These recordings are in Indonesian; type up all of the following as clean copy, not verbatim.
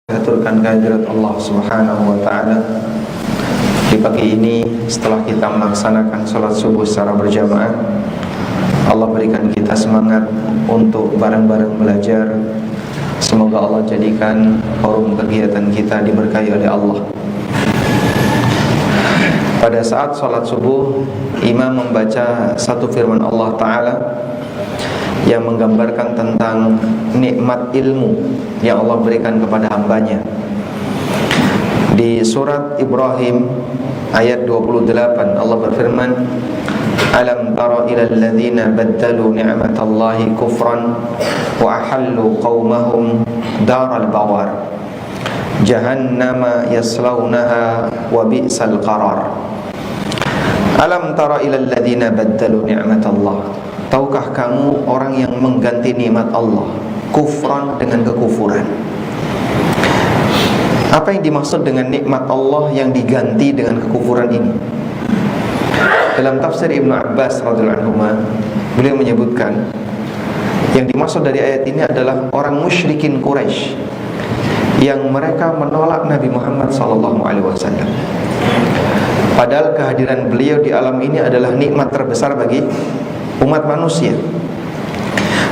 Aturkan kehadirat Allah Subhanahu wa taala di pagi ini setelah kita melaksanakan salat subuh secara berjamaah. Allah berikan kita semangat untuk bareng-bareng belajar. Semoga Allah jadikan forum kegiatan kita diberkahi oleh Allah. Pada saat salat subuh, imam membaca satu firman Allah taala yang menggambarkan tentang nikmat ilmu yang Allah berikan kepada hambanya. Di surat Ibrahim ayat 28 Allah berfirman, Alam tara ilal ladzina baddalu ni'matallahi kufran wa ahallu qaumahum daral bawar jahannama yaslaunaha wa bi'sal qarar. Alam tara ilal ladzina baddalu ni'matallah, tahukah kamu orang yang mengganti nikmat Allah kufran dengan kekufuran? Apa yang dimaksud dengan nikmat Allah yang diganti dengan kekufuran ini? Dalam tafsir Ibnu Abbas radhiyallahu anhu, beliau menyebutkan yang dimaksud dari ayat ini adalah orang musyrikin Quraisy yang mereka menolak Nabi Muhammad SAW. Padahal kehadiran beliau di alam ini adalah nikmat terbesar bagi umat manusia,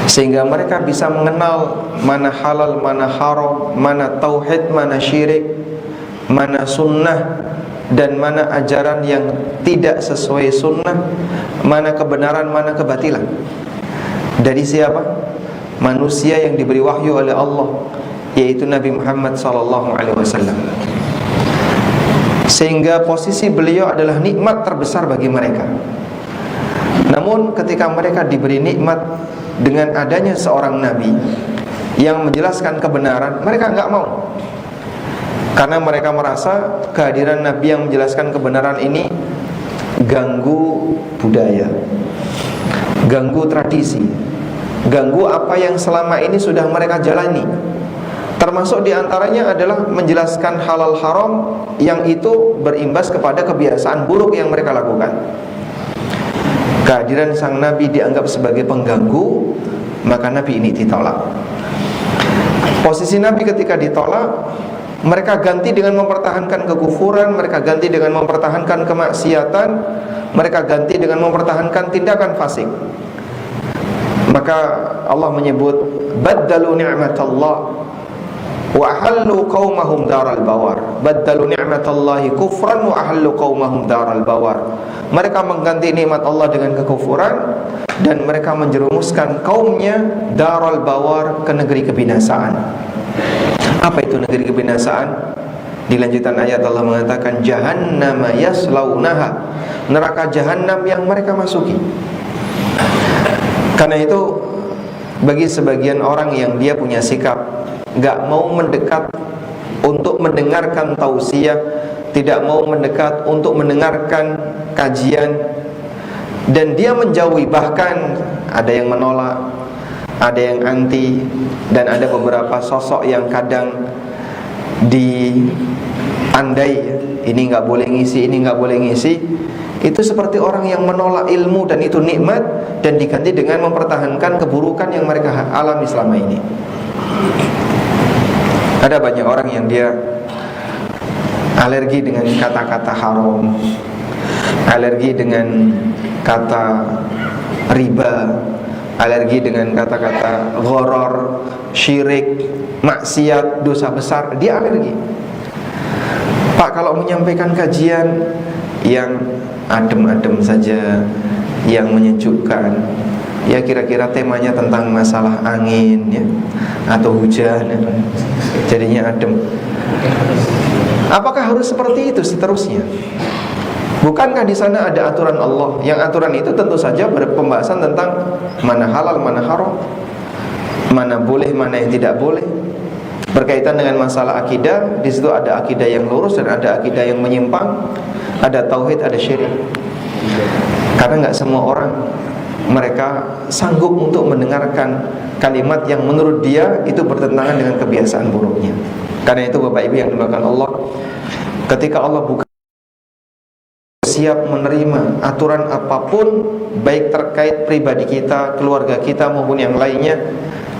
sehingga mereka bisa mengenal mana halal, mana haram, mana tauhid, mana syirik, mana sunnah, dan mana ajaran yang tidak sesuai sunnah, mana kebenaran, mana kebatilan. Dari siapa? Manusia yang diberi wahyu oleh Allah, yaitu Nabi Muhammad SAW. Sehingga posisi beliau adalah nikmat terbesar bagi mereka. Namun ketika mereka diberi nikmat dengan adanya seorang nabi yang menjelaskan kebenaran, mereka enggak mau. Karena mereka merasa kehadiran nabi yang menjelaskan kebenaran ini ganggu budaya, ganggu tradisi, ganggu apa yang selama ini sudah mereka jalani. Termasuk diantaranya adalah menjelaskan halal haram yang itu berimbas kepada kebiasaan buruk yang mereka lakukan. Kehadiran sang nabi dianggap sebagai pengganggu, maka nabi ini ditolak. Posisi nabi ketika ditolak, mereka ganti dengan mempertahankan kekufuran, mereka ganti dengan mempertahankan kemaksiatan, mereka ganti dengan mempertahankan tindakan fasik. Maka Allah menyebut baddalu ni'matallah wa ahallu qaumahum daral bawar. Baddalu ni'matallahi kufran wa ahallu qaumahum daral bawar. Mereka mengganti nikmat Allah dengan kekufuran dan mereka menjerumuskan kaumnya daral bawar, ke negeri kebinasaan. Apa itu negeri kebinasaan? Di lanjutan ayat Allah mengatakan jahannama yaslaunaha, neraka jahanam yang mereka masuki. Karena itu bagi sebagian orang yang dia punya sikap gak mau mendekat untuk mendengarkan tausiah, tidak mau mendekat untuk mendengarkan kajian, dan dia menjauhi, bahkan ada yang menolak, ada yang anti, dan ada beberapa sosok yang kadang diandai, ini gak boleh ngisi, ini gak boleh ngisi. Itu seperti orang yang menolak ilmu, dan itu nikmat, dan diganti dengan mempertahankan keburukan yang mereka alami selama ini. Ada banyak orang yang dia alergi dengan kata-kata haram, alergi dengan kata riba, alergi dengan kata-kata gharar, syirik, maksiat, dosa besar. Dia alergi. Pak, kalau menyampaikan kajian yang adem-adem saja, yang menyejukkan, ya kira-kira temanya tentang masalah angin ya, atau hujan ya, jadinya adem. Apakah harus seperti itu seterusnya? Bukankah di sana ada aturan Allah? Yang aturan itu tentu saja berpembahasan tentang mana halal, mana haram, mana boleh, mana yang tidak boleh. Berkaitan dengan masalah akidah, di situ ada akidah yang lurus dan ada akidah yang menyimpang, ada tauhid, ada syirik. Karena nggak semua orang mereka sanggup untuk mendengarkan kalimat yang menurut dia itu bertentangan dengan kebiasaan buruknya. Karena itu Bapak Ibu yang dimuliakan Allah, ketika Allah buka siap menerima aturan apapun, baik terkait pribadi kita, keluarga kita maupun yang lainnya.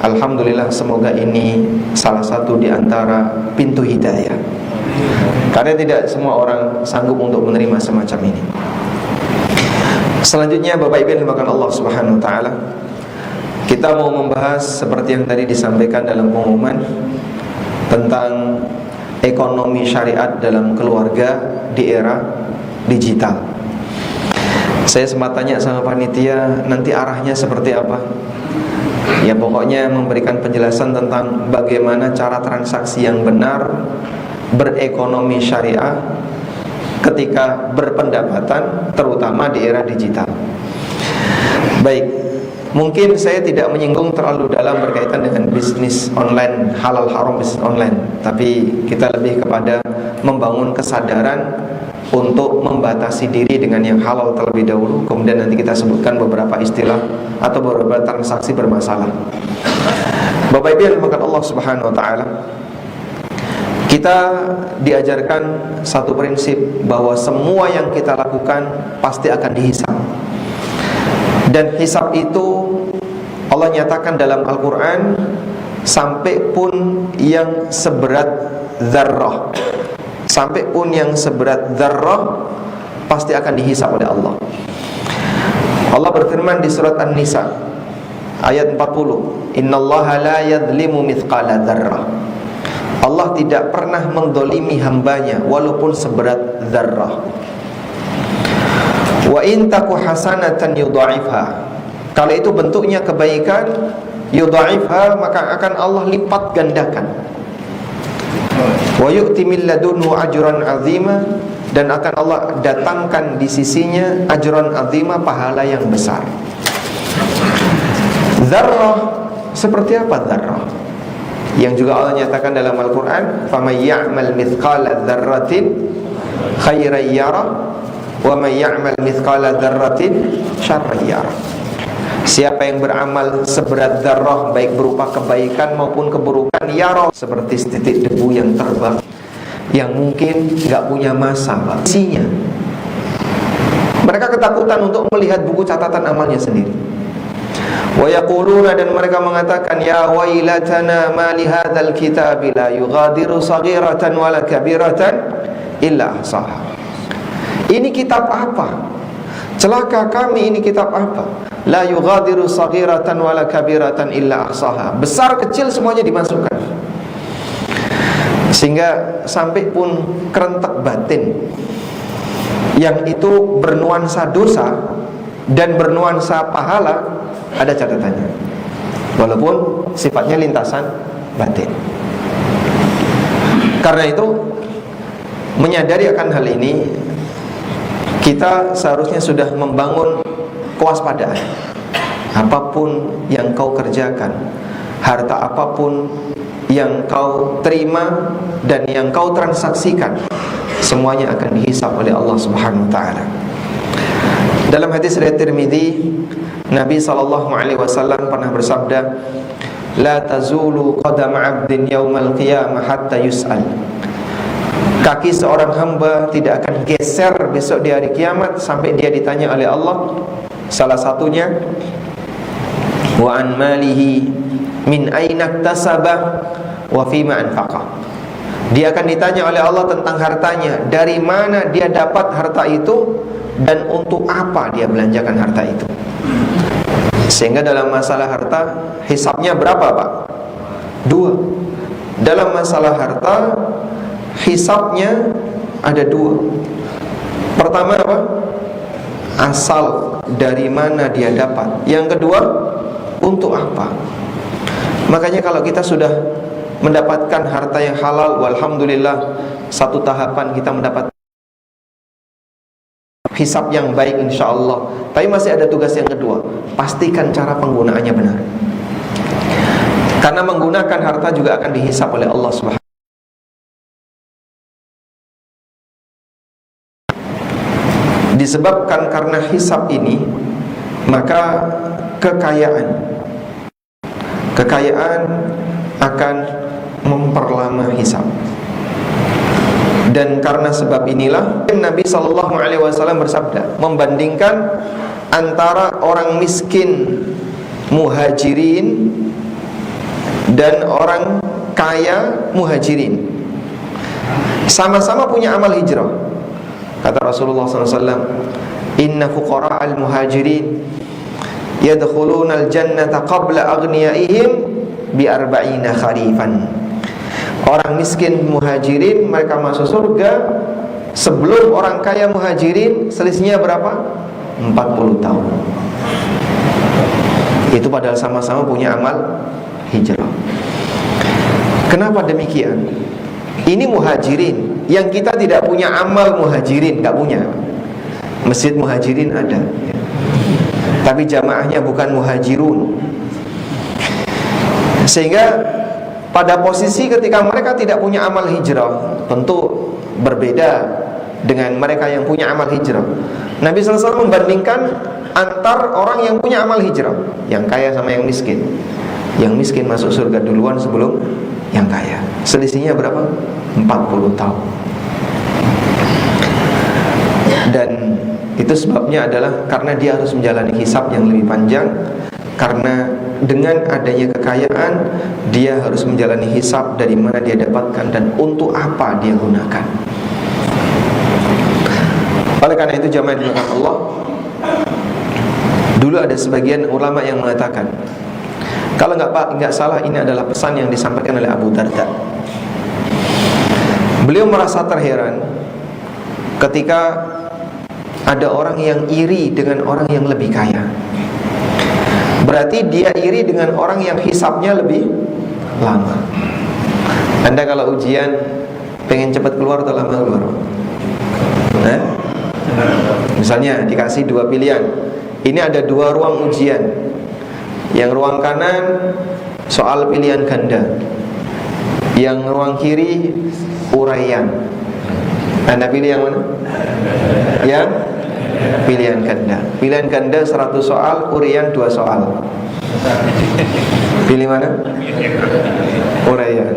Alhamdulillah, semoga ini salah satu di antara pintu hidayah. Karena tidak semua orang sanggup untuk menerima semacam ini. Selanjutnya, Bapak Ibu yang dimuliakan Allah Subhanahu wa taala, kita mau membahas seperti yang tadi disampaikan dalam pengumuman tentang ekonomi syariat dalam keluarga di era digital. Saya sempat tanya sama panitia, nanti arahnya seperti apa? Ya pokoknya memberikan penjelasan tentang bagaimana cara transaksi yang benar berekonomi syariah ketika berpendapatan, terutama di era digital. Baik, mungkin saya tidak menyinggung terlalu dalam berkaitan dengan bisnis online, halal haram bisnis online, tapi kita lebih kepada membangun kesadaran untuk membatasi diri dengan yang halal terlebih dahulu. Kemudian nanti kita sebutkan beberapa istilah atau beberapa transaksi bermasalah. Bapak Ibu yang dimuliakan Allah Subhanahu wa taala, kita diajarkan satu prinsip bahwa semua yang kita lakukan pasti akan dihisab. Dan hisab itu Allah nyatakan dalam Al-Quran, sampai pun yang seberat dzarrah, sampai pun yang seberat dzarrah pasti akan dihisab oleh Allah. Allah berfirman di surat An-Nisa ayat 40, innallaha la yadhlimu mithqala dzarrah. Allah tidak pernah mendolimi hambanya walaupun seberat dzarrah. Wa in taku hasanatan yudha'ifha, kalau itu bentuknya kebaikan, yudha'ifha, maka akan Allah lipat gandakan. Wa yu'ti min ladunhu ajran 'azima, dan akan Allah datangkan di sisinya ajran 'azima, pahala yang besar. Dzarrah, seperti apa dzarrah? Yang juga Allah nyatakan dalam Al-Quran, فَمَنْ يَعْمَلْ مِثْقَالَ ذَرَّةٍ خَيْرًا يَرَهُ وَمَنْ يَعْمَلْ مِثْقَالَ ذَرَّةٍ شَرًّا يَرَهُ. Siapa yang beramal seberat dzarrah, baik berupa kebaikan maupun keburukan, yara, seperti setitik debu yang terbang, yang mungkin gak punya masa isinya. Mereka ketakutan untuk melihat buku catatan amalnya sendiri. Wa yaquluna, dan mereka mengatakan, ya wailatana ma li hadzal kitabi la yughadiru saghiratan wala kabiratan illa ahsaha. Ini kitab apa? Celaka kami, ini kitab apa? La yughadiru saghiratan wala kabiratan illa ahsaha. Besar kecil semuanya dimasukkan. Sehingga sampai pun kerentak batin yang itu bernuansa dosa dan bernuansa pahala ada catatannya, walaupun sifatnya lintasan batin. Karena itu, menyadari akan hal ini, kita seharusnya sudah membangun kewaspadaan. Apapun yang kau kerjakan, harta apapun yang kau terima dan yang kau transaksikan, semuanya akan dihisab oleh Allah Subhanahu wa taala. Dalam hadis riwayat Tirmidzi, Nabi SAW pernah bersabda, la tazulu qadam 'abdin yaumal qiyamah hatta yus'al. Kaki seorang hamba tidak akan geser besok di hari kiamat sampai dia ditanya oleh Allah. Salah satunya, wa an malihi min aina iktasabah wa fima anfaqah. Dia akan ditanya oleh Allah tentang hartanya, dari mana dia dapat harta itu dan untuk apa dia belanjakan harta itu. Sehingga dalam masalah harta, hisabnya berapa, Pak? 2. Dalam masalah harta, hisabnya ada 2. Pertama apa? Asal dari mana dia dapat. Yang kedua, untuk apa. Makanya kalau kita sudah mendapatkan harta yang halal, walhamdulillah, satu tahapan kita mendapat hisab yang baik insyaallah. Tapi masih ada tugas yang kedua, pastikan cara penggunaannya benar. Karena menggunakan harta juga akan dihisab oleh Allah Subhanahu. Disebabkan karena hisab ini, maka kekayaan akan memperlama hisab. Dan karena sebab inilah Nabi SAW bersabda, membandingkan antara orang miskin muhajirin dan orang kaya muhajirin, sama-sama punya amal hijrah. Kata Rasulullah SAW, inna fuqara al-muhajirin yadkhuluna al-jannata qabla aghniyaihim bi arba'ina kharifan. Orang miskin muhajirin mereka masuk surga sebelum orang kaya muhajirin selisihnya berapa? 40 tahun. Itu padahal sama-sama punya amal hijrah. Kenapa demikian? Ini muhajirin, yang kita tidak punya amal muhajirin, nggak punya. Masjid muhajirin ada, tapi jamaahnya bukan muhajirun. Sehingga pada posisi ketika mereka tidak punya amal hijrah, tentu berbeda dengan mereka yang punya amal hijrah. Nabi SAW membandingkan antar orang yang punya amal hijrah, yang kaya sama yang miskin. Yang miskin masuk surga duluan sebelum yang kaya. Selisihnya berapa? 40 tahun. Dan itu sebabnya adalah karena dia harus menjalani hisab yang lebih panjang. Karena dengan adanya kekayaan, dia harus menjalani hisab dari mana dia dapatkan dan untuk apa dia gunakan. Oleh karena itu jamaah dimulakan Allah, dulu ada sebagian ulama yang mengatakan, kalau nggak salah ini adalah pesan yang disampaikan oleh Abu Darda. Beliau merasa terheran ketika ada orang yang iri dengan orang yang lebih kaya. Berarti dia iri dengan orang yang hisabnya lebih lama. Anda kalau ujian pengen cepat keluar atau lama keluar? Misalnya dikasih dua pilihan, ini ada dua ruang ujian. Yang ruang kanan soal pilihan ganda, yang ruang kiri uraian. Anda pilih yang mana? Yang pilihan ganda. Pilihan ganda 100 soal, uraian 2 soal. Pilih mana? Uraian.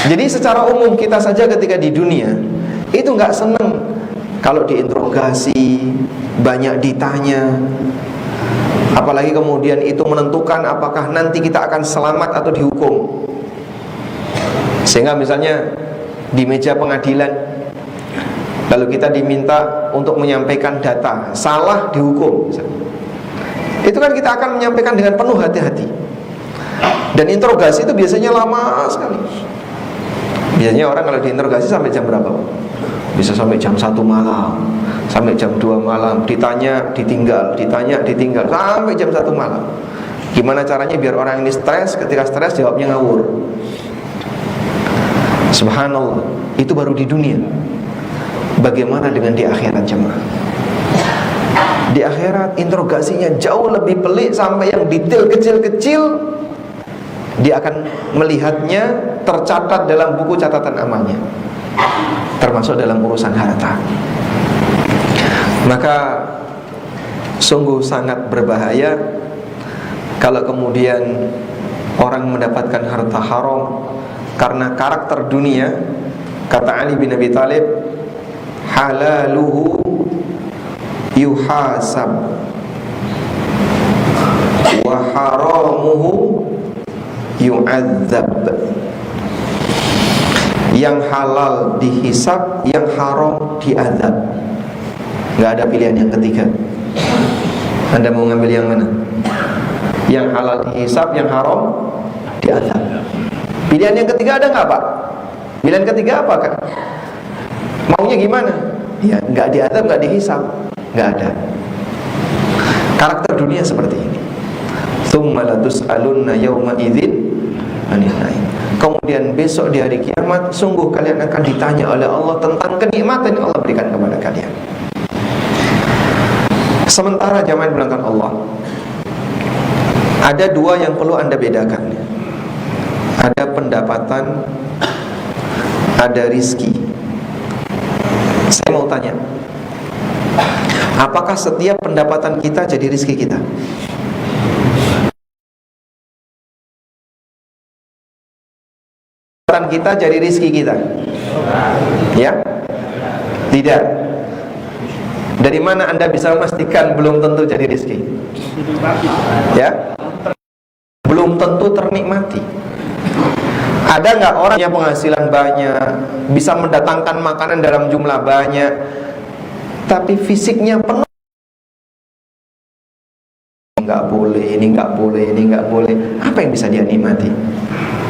Jadi secara umum kita saja ketika di dunia itu nggak seneng kalau diinterogasi, banyak ditanya. Apalagi kemudian itu menentukan apakah nanti kita akan selamat atau dihukum. Sehingga misalnya di meja pengadilan, lalu kita diminta untuk menyampaikan data, salah dihukum misalnya. Itu kan kita akan menyampaikan dengan penuh hati-hati. Dan interogasi itu biasanya lama sekali. Biasanya orang kalau diinterogasi sampai jam berapa? Bisa sampai jam 1 malam, sampai jam 2 malam, ditanya, ditinggal, ditanya, ditinggal, sampai jam 1 malam. Gimana caranya biar orang ini stres, ketika stres jawabnya ngawur. Subhanallah, itu baru di dunia. Bagaimana dengan di akhirat jemaah? Di akhirat interogasinya jauh lebih pelik, sampai yang detail kecil-kecil dia akan melihatnya tercatat dalam buku catatan amalnya, termasuk dalam urusan harta. Maka sungguh sangat berbahaya kalau kemudian orang mendapatkan harta haram karena karakter dunia. Kata Ali bin Abi Thalib, halaluhu yuhasab wa haramuhu yu'adzab. Yang halal dihisab, yang haram diazab. Gak ada pilihan yang ketiga. Anda mau ngambil yang mana? Yang halal dihisab, yang haram diazab. Pilihan yang ketiga ada nggak Pak? Pilihan ketiga apa Kak? Maunya gimana? Ya nggak diazab, nggak dihisab, nggak ada. Karakter dunia seperti ini. Tsumma latus'alunna yawma idzin 'anil na'im. Kemudian besok di hari kiamat, sungguh kalian akan ditanya oleh Allah tentang kenikmatan yang Allah berikan kepada kalian. Sementara jamaah belakang Allah, ada dua yang perlu Anda bedakan. Ada pendapatan, ada rizki. Saya mau tanya, apakah setiap pendapatan kita jadi rizki kita? Pendapatan kita jadi rizki kita? Ya? Tidak. Dari mana Anda bisa memastikan belum tentu jadi rezeki? Ya? Belum tentu ternikmati. Ada nggak orang yang penghasilan banyak, bisa mendatangkan makanan dalam jumlah banyak, tapi fisiknya penuh? Nggak boleh, ini nggak boleh, ini nggak boleh. Apa yang bisa dia nikmati?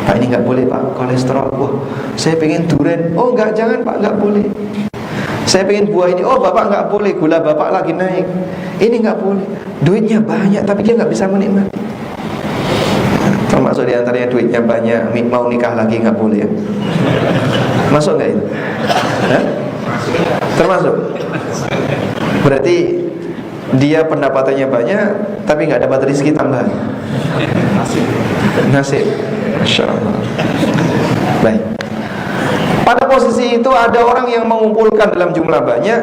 Pak, ini nggak boleh Pak, kolesterol. Wah, saya pengen durian. Oh nggak, jangan Pak, nggak boleh. Saya pengen buah ini. Oh Bapak nggak boleh, gula Bapak lagi naik. Ini nggak boleh. Duitnya banyak, tapi dia nggak bisa menikmati. Termasuk diantaranya duitnya banyak, mau nikah lagi nggak boleh ya? Masuk nggak itu? Hah? Termasuk. Berarti dia pendapatannya banyak, tapi nggak dapat rezeki tambahan. Nasib. Masya Allah. Baik. Pada posisi itu ada orang yang mengumpulkan dalam jumlah banyak,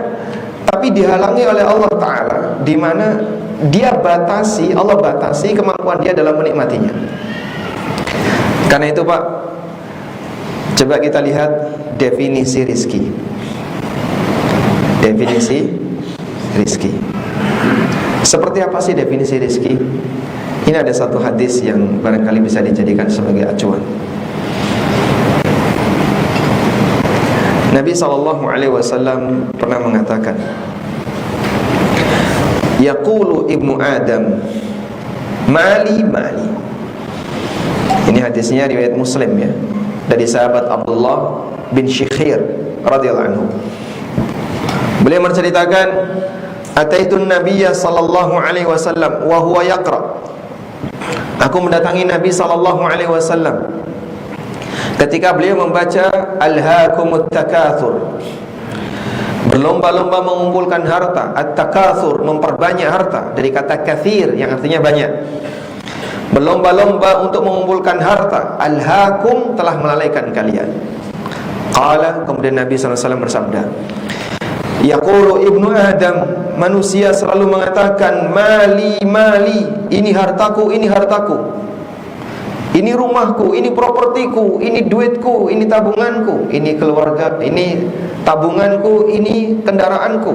tapi dihalangi oleh Allah Ta'ala, di mana Allah batasi kemampuan dia dalam menikmatinya. Karena itu Pak, coba kita lihat definisi rizki. Definisi rizki. Seperti apa sih definisi rizki? Ini ada satu hadis yang barangkali bisa dijadikan sebagai acuan. Nabi SAW pernah mengatakan, yaqulu ibnu Adam, mali mali. Ini hadisnya riwayat Muslim ya, dari sahabat Abdullah bin Syikhir radhiyallahu anhu. Beliau menceritakan, ataitun Nabiyya sallallahu alaihi wasallam wa huwa yaqra. Aku mendatangi Nabi sallallahu alaihi wasallam ketika beliau membaca alhaakumut takatsur. Berlomba-lomba mengumpulkan harta. At-takatsur, memperbanyak harta, dari kata katsir yang artinya banyak. Berlomba-lomba untuk mengumpulkan harta. Alhaakum, telah melalaikan kalian. Qala, kemudian Nabi SAW bersabda, yaqulu ibnu Adam, manusia selalu mengatakan, mali mali, ini hartaku, ini hartaku, ini rumahku, ini propertiku, ini duitku, ini tabunganku, ini keluarga, ini tabunganku, ini kendaraanku.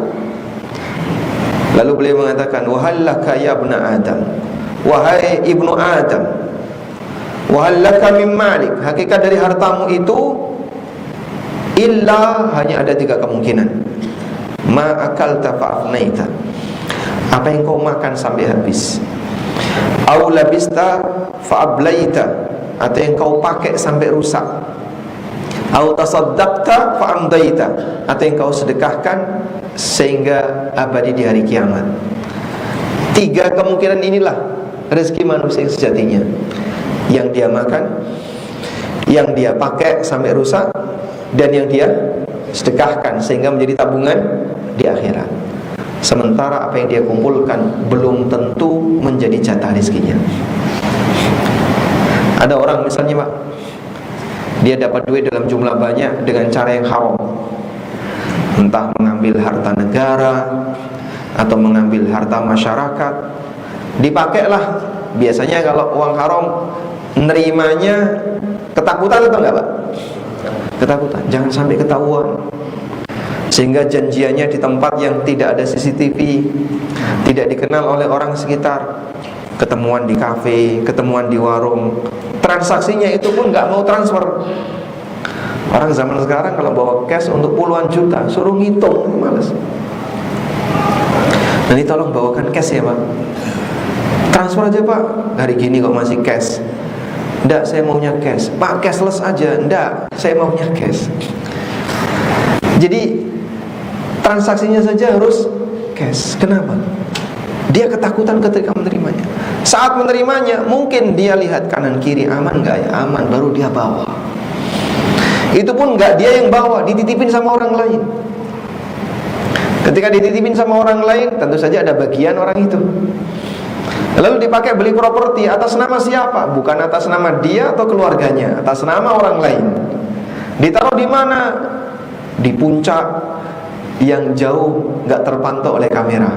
Lalu beliau mengatakan, wahallaka ya ibnu Adam, wahai ibnu Adam, wahallaka min malik, hakikat dari hartamu itu illa, hanya ada 3 kemungkinan. Ma akalta fa'afnaita, apa yang kau makan sampai habis. Au labista fa'ablaita, atau yang kau pakai sampai rusak. Au tasaddaqta fa'amdaita, atau yang kau sedekahkan sehingga abadi di hari kiamat. 3 kemungkinan inilah rezeki manusia sejatinya. Yang dia makan, yang dia pakai sampai rusak, dan yang dia sedekahkan sehingga menjadi tabungan di akhirat. Sementara apa yang dia kumpulkan belum tentu menjadi jatah rezekinya. Ada orang misalnya Pak, dia dapat duit dalam jumlah banyak dengan cara yang haram, entah mengambil harta negara atau mengambil harta masyarakat, dipakailah. Biasanya kalau uang haram, nerimanya ketakutan atau enggak Pak? Ketakutan, jangan sampai ketahuan. Sehingga janjiannya di tempat yang tidak ada CCTV, tidak dikenal oleh orang sekitar. Ketemuan di kafe, ketemuan di warung. Transaksinya itu pun nggak mau transfer. Orang zaman sekarang kalau bawa cash untuk puluhan juta, suruh ngitung, males. Nanti tolong bawakan cash ya Pak. Transfer aja Pak. Hari gini kok masih cash. Nggak, saya maunya cash. Pak, cashless aja. Nggak, saya maunya cash. Jadi transaksinya saja harus cash. Kenapa? Dia ketakutan ketika menerimanya. Saat menerimanya, mungkin dia lihat kanan kiri, aman nggak ya? Aman, baru dia bawa. Itu pun nggak dia yang bawa, dititipin sama orang lain. Ketika dititipin sama orang lain, tentu saja ada bagian orang itu. Lalu dipakai beli properti atas nama siapa? Bukan atas nama dia atau keluarganya, atas nama orang lain. Ditaruh di mana? Di puncak yang jauh, nggak terpantau oleh kamera.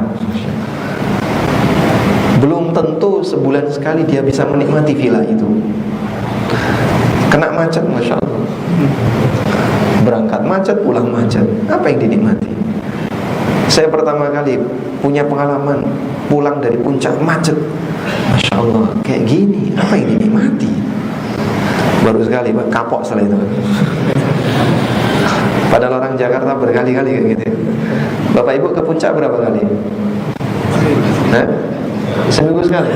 Belum tentu sebulan sekali dia bisa menikmati villa itu. Kena macet, Masya Allah. Berangkat macet, pulang macet. Apa yang dinikmati? Saya pertama kali punya pengalaman pulang dari puncak macet. Masya Allah, kayak gini, apa yang dinikmati? Baru sekali Pak, kapok setelah itu. Padahal orang Jakarta berkali-kali kayak gitu. Bapak Ibu ke puncak berapa kali? Hah? Seminggu sekali?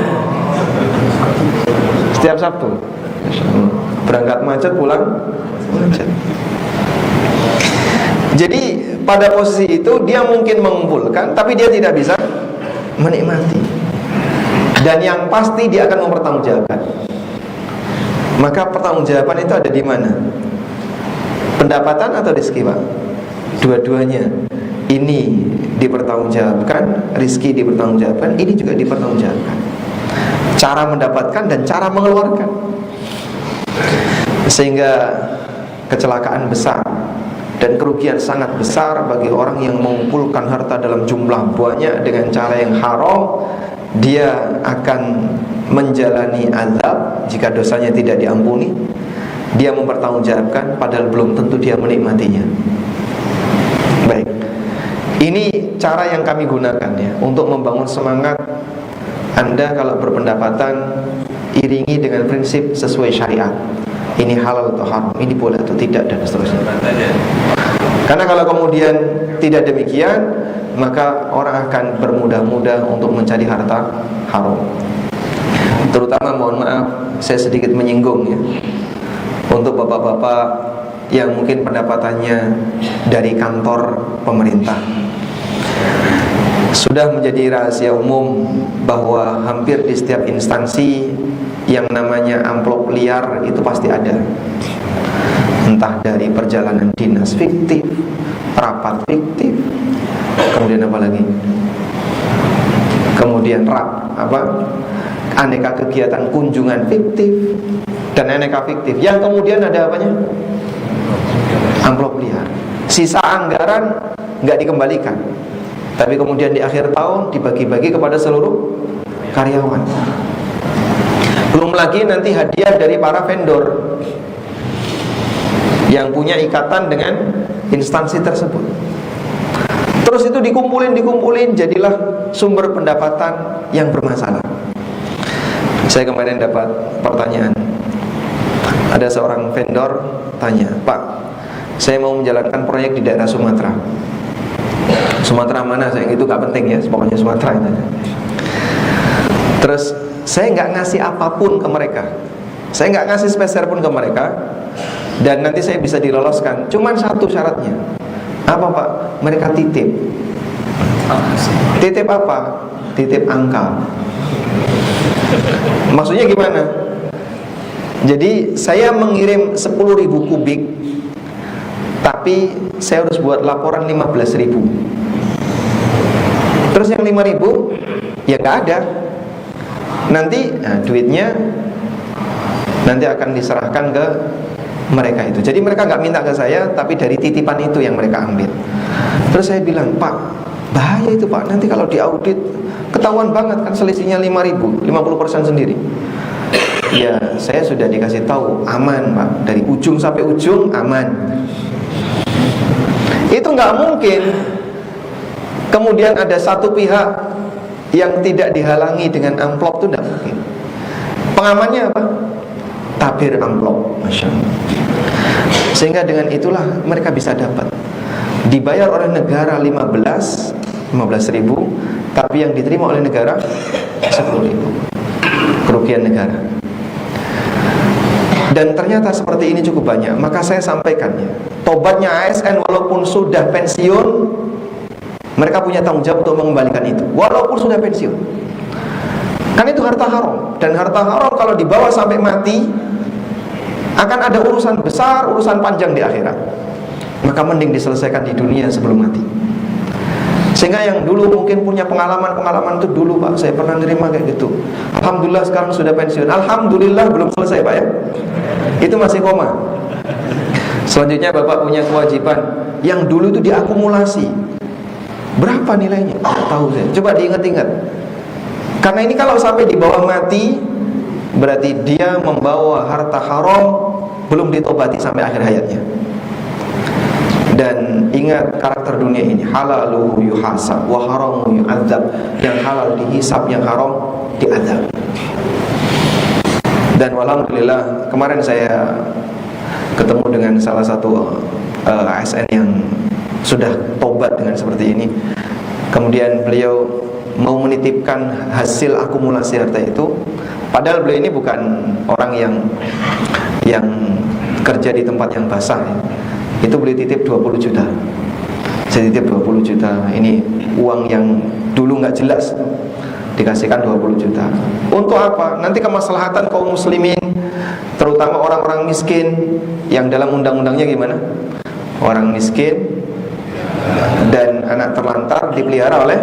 Setiap Sabtu? Berangkat macet, pulang macet. Jadi pada posisi itu dia mungkin mengumpulkan, tapi dia tidak bisa menikmati. Dan yang pasti dia akan mempertanggungjawabkan. Maka pertanggungjawaban itu ada di mana? Pendapatan atau rezeki, Pak? Dua-duanya. Ini dipertanggungjawabkan, rezeki dipertanggungjawabkan, ini juga dipertanggungjawabkan. Cara mendapatkan dan cara mengeluarkan. Sehingga kecelakaan besar dan kerugian sangat besar bagi orang yang mengumpulkan harta dalam jumlah banyak dengan cara yang haram. Dia akan menjalani azab jika dosanya tidak diampuni. Dia mempertanggungjawabkan padahal belum tentu dia menikmatinya. Baik, ini cara yang kami gunakan ya untuk membangun semangat Anda kalau berpendapatan, iringi dengan prinsip sesuai syariat. Ini halal atau haram, ini boleh atau tidak, dan seterusnya. Karena kalau kemudian tidak demikian, maka orang akan bermudah-mudah untuk mencari harta haram. Terutama, mohon maaf, saya sedikit menyinggung ya, untuk bapak-bapak yang mungkin pendapatannya dari kantor pemerintah. Sudah menjadi rahasia umum bahwa hampir di setiap instansi yang namanya amplop liar itu pasti ada. Entah dari perjalanan dinas fiktif, rapat fiktif, kemudian apa lagi? Kemudian aneka kegiatan kunjungan fiktif dan aneka fiktif. Yang kemudian ada apanya? Amplop liar. Sisa anggaran nggak dikembalikan, tapi kemudian di akhir tahun dibagi-bagi kepada seluruh karyawan. Belum lagi nanti hadiah dari para vendor yang punya ikatan dengan instansi tersebut. Terus itu dikumpulin, jadilah sumber pendapatan yang bermasalah. Saya kemarin dapat pertanyaan. Ada seorang vendor tanya, "Pak, saya mau menjalankan proyek di daerah Sumatera." Sumatera mana? Saya itu gak penting ya, pokoknya Sumatera itu. Terus saya nggak ngasih apapun ke mereka, saya nggak ngasih spesial pun ke mereka, dan nanti saya bisa diloloskan. Cuman satu syaratnya. Apa Pak? Mereka titip. Titip apa? Titip angka. Maksudnya gimana? Jadi saya mengirim 10.000 kubik, tapi saya harus buat laporan 15.000. Terus yang 5.000 ya nggak ada. Nanti duitnya nanti akan diserahkan ke mereka itu. Jadi mereka nggak minta ke saya, tapi dari titipan itu yang mereka ambil. Terus saya bilang, "Pak, bahaya itu Pak, nanti kalau diaudit ketahuan banget kan selisihnya 5.000, 50% sendiri." Ya, saya sudah dikasih tahu, aman Pak, dari ujung sampai ujung aman. Itu nggak mungkin kemudian ada satu pihak yang tidak dihalangi dengan amplop, itu tidak mungkin. Pengamannya apa? Tabir amplop, Masya Allah. Sehingga dengan itulah mereka bisa dapat. Dibayar oleh negara 15.000, tapi yang diterima oleh negara 10.000. Kerugian negara. Dan ternyata seperti ini cukup banyak. Maka saya sampaikan ya, tobatnya ASN walaupun sudah pensiun, mereka punya tanggung jawab untuk mengembalikan itu, walaupun sudah pensiun. Kan itu harta haram. Dan harta haram kalau dibawa sampai mati, akan ada urusan besar, urusan panjang di akhirat. Maka mending diselesaikan di dunia sebelum mati. Sehingga yang dulu mungkin punya pengalaman itu dulu, Pak, saya pernah nerima kayak gitu. Alhamdulillah sekarang sudah pensiun. Alhamdulillah belum selesai, Pak ya. Itu masih koma. Selanjutnya Bapak punya kewajiban yang dulu itu diakumulasi. Berapa nilainya? Tidak tahu saya. Coba diingat-ingat. Karena ini kalau sampai di bawah mati, berarti dia membawa harta haram belum ditobati sampai akhir hayatnya. Dan ingat karakter dunia ini, halaluhu yuhasab wa haramu yu'adzab. Yang halal dihisab, yang haram diazab. Dan alhamdulillah kemarin saya ketemu dengan salah satu ASN yang sudah tobat dengan seperti ini. Kemudian beliau mau menitipkan hasil akumulasi harta itu. Padahal beliau ini bukan orang yang kerja di tempat yang basah ya. Itu beli titip 20 juta. Saya titip 20 juta. Ini uang yang dulu nggak jelas, dikasihkan 20 juta. Untuk apa? Nanti kemaslahatan kaum muslimin, terutama orang-orang miskin yang dalam undang-undangnya gimana? Orang miskin dan anak terlantar dipelihara oleh,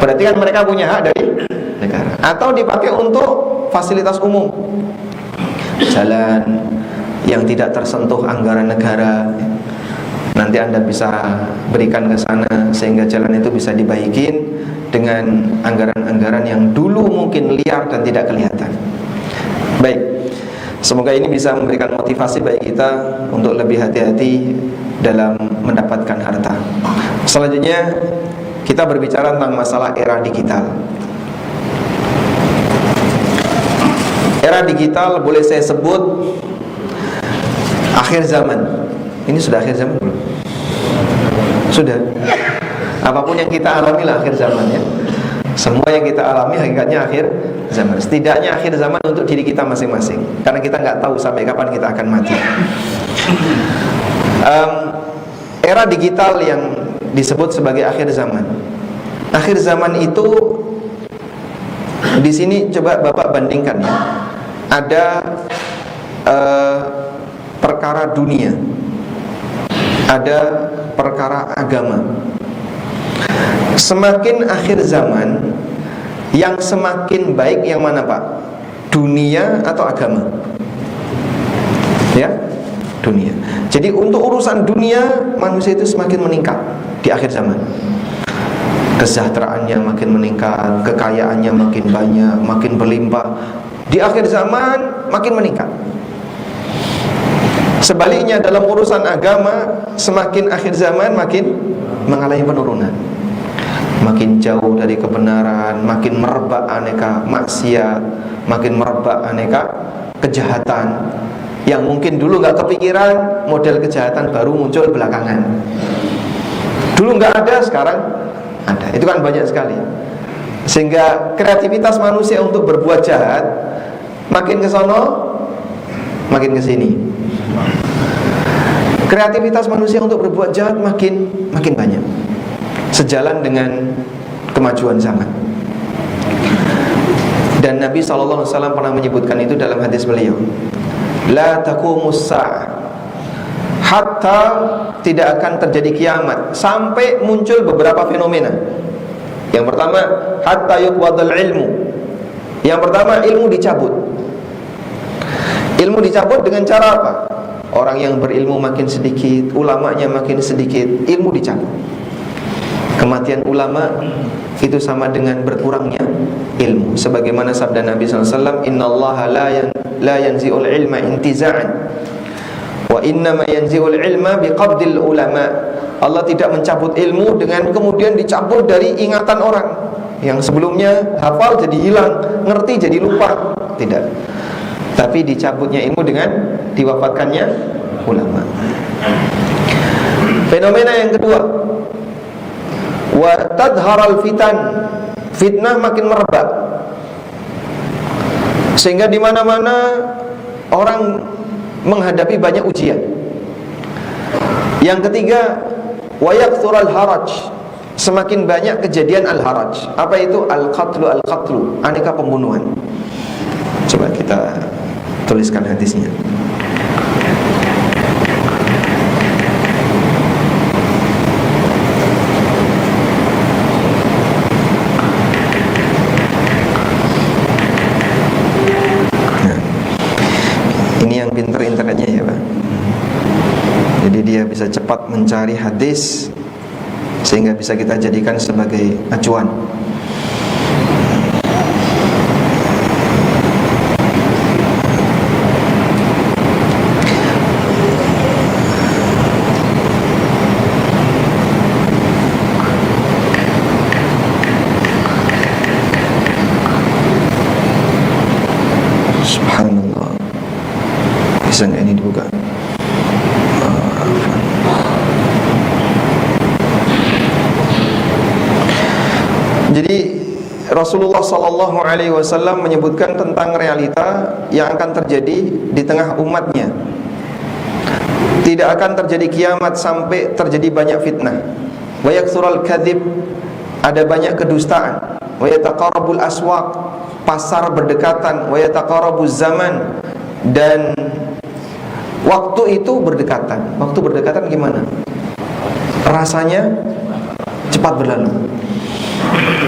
berarti kan mereka punya hak dari negara. Atau dipakai untuk fasilitas umum, jalan yang tidak tersentuh anggaran negara, nanti Anda bisa berikan ke sana sehingga jalan itu bisa dibaikin dengan anggaran-anggaran yang dulu mungkin liar dan tidak kelihatan. Baik, semoga ini bisa memberikan motivasi bagi kita untuk lebih hati-hati dalam mendapatkan harta. Selanjutnya kita berbicara tentang masalah era digital. Era digital boleh saya sebut akhir zaman. Ini sudah akhir zaman belum? Sudah. Apapun yang kita alami lah akhir zaman ya. Semua yang kita alami hakikatnya akhir zaman. Setidaknya akhir zaman untuk diri kita masing-masing. Karena kita nggak tahu sampai kapan kita akan mati. Era digital yang disebut sebagai akhir zaman. Akhir zaman itu di sini coba Bapak bandingkan ya. Ada perkara dunia, ada perkara agama. Semakin akhir zaman, yang semakin baik yang mana Pak? Dunia atau agama? Ya, dunia. Jadi untuk urusan dunia, manusia itu semakin meningkat di akhir zaman. Kesejahteraannya makin meningkat, kekayaannya makin banyak, makin berlimpah. Di akhir zaman makin meningkat. Sebaliknya dalam urusan agama, semakin akhir zaman makin mengalami penurunan. Makin jauh dari kebenaran, makin merebak aneka maksiat, makin merebak aneka kejahatan yang mungkin dulu nggak kepikiran. Model kejahatan baru muncul belakangan. Dulu nggak ada, sekarang ada. Itu kan banyak sekali. Sehingga kreativitas manusia untuk berbuat jahat makin ke sono, makin ke sini. Kreativitas manusia untuk berbuat jahat makin banyak, sejalan dengan kemajuan zaman. Dan Nabi SAW pernah menyebutkan itu dalam hadis beliau, la taqumus sa'ah hatta, tidak akan terjadi kiamat sampai muncul beberapa fenomena. Yang pertama, hatta yuqwadal ilmu. Yang pertama, ilmu dicabut. Ilmu dicabut dengan cara apa? Orang yang berilmu makin sedikit, ulamanya makin sedikit, ilmu dicabut. Kematian ulama itu sama dengan berkurangnya ilmu. Sebagaimana sabda Nabi SAW, innallaha la yanzi'ul ilma intiza'an wa innama yanzi'ul ilma biqabdil ulama. Allah tidak mencabut ilmu dengan kemudian dicabut dari ingatan orang. Yang sebelumnya hafal jadi hilang, ngerti jadi lupa. Tidak. Tapi dicabutnya ilmu dengan diwafatkannya ulama. Fenomena yang kedua, wa tadharal fitan, fitnah makin merebak, sehingga di mana-mana orang menghadapi banyak ujian. Yang ketiga, wa yakthural haraj, semakin banyak kejadian al-haraj. Apa itu? Al-qatlu, aneka pembunuhan. Coba kita tuliskan hadisnya. Nah, ini yang pintar internetnya ya Pak. Jadi dia bisa cepat mencari hadis sehingga bisa kita jadikan sebagai acuan. dibuka. Jadi Rasulullah Sallallahu Alaihi Wasallam menyebutkan tentang realita yang akan terjadi di tengah umatnya. Tidak akan terjadi kiamat sampai terjadi banyak fitnah. Wa yakthurul kadzib, ada banyak kedustaan. Wa yataqarrabul aswaq, pasar berdekatan. Wa yataqarrabuz zaman, dan waktu itu berdekatan. Waktu berdekatan gimana? Rasanya cepat berlalu.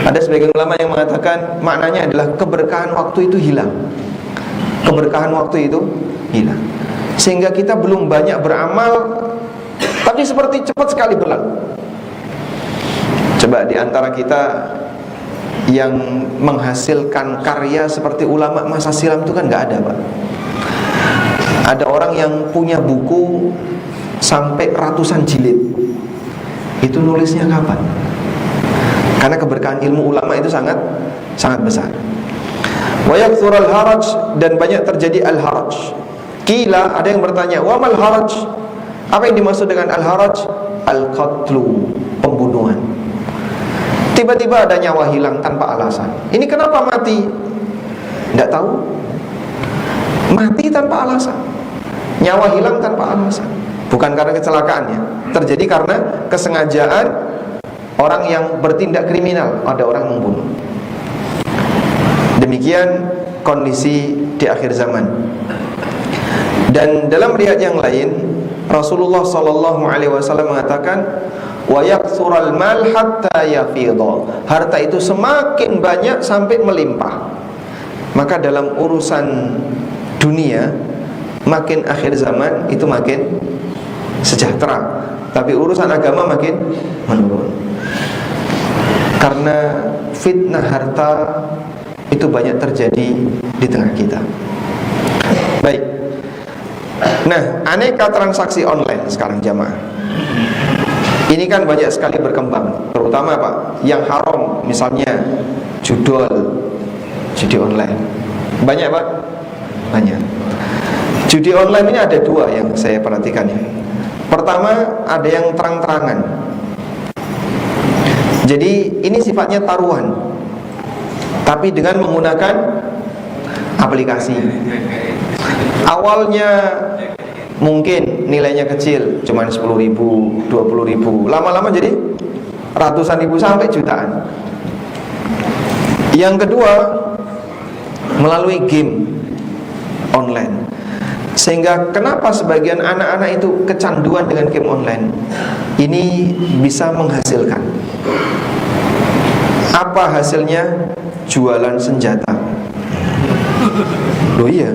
Ada sebagian ulama yang mengatakan maknanya adalah keberkahan waktu itu hilang. Keberkahan waktu itu hilang. Sehingga kita belum banyak beramal, tapi seperti cepat sekali berlalu. Coba di antara kita yang menghasilkan karya seperti ulama masa silam itu kan nggak ada, Pak. Ada orang yang punya buku sampai ratusan jilid. Itu nulisnya kapan? Karena keberkahan ilmu ulama itu sangat besar. Wa yakthurul haraj, dan banyak terjadi al-haraj. Kila, ada yang bertanya, wa mal haraj? Apa yang dimaksud dengan al-haraj? Al-qatlu, pembunuhan. Tiba-tiba ada nyawa hilang tanpa alasan. Ini kenapa mati? Tidak tahu. Mati tanpa alasan. Nyawa hilang tanpa alasan. Bukan karena kecelakaan ya. Terjadi karena kesengajaan orang yang bertindak kriminal. Ada orang membunuh. Demikian kondisi di akhir zaman. Dan dalam riwayat yang lain, Rasulullah Sallallahu Alaihi Wasallam mengatakan, wa yakthurul mal hatta yafidha, harta itu semakin banyak sampai melimpah. Maka dalam urusan dunia, makin akhir zaman itu makin sejahtera, tapi urusan agama makin menurun. Karena fitnah harta itu banyak terjadi di tengah kita. Baik. Nah, aneka transaksi online sekarang jamaah. Ini kan banyak sekali berkembang, terutama Pak, yang haram, misalnya judi online. Banyak Pak? Banyak. Judi online ini ada dua yang saya perhatikan ya. Pertama, ada yang terang-terangan. Jadi ini sifatnya taruhan, tapi dengan menggunakan aplikasi. Awalnya mungkin nilainya kecil, cuma 10.000, 20.000. Lama-lama jadi ratusan ribu sampai jutaan. Yang kedua, melalui game online. Sehingga kenapa sebagian anak-anak itu kecanduan dengan game online? Ini bisa menghasilkan. Apa hasilnya? Jualan senjata. Loh iya,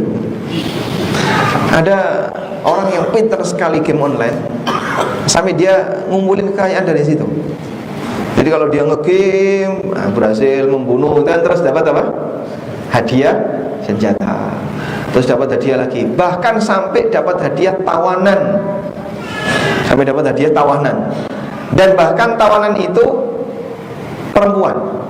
ada orang yang pintar sekali game online, sampai dia ngumpulin kekayaan dari situ. Jadi kalau dia nge-game, berhasil membunuh, dan terus dapat apa? Hadiah senjata. Terus dapat hadiah lagi. Bahkan sampai dapat hadiah tawanan. Sampai dapat hadiah tawanan. Dan bahkan tawanan itu perempuan.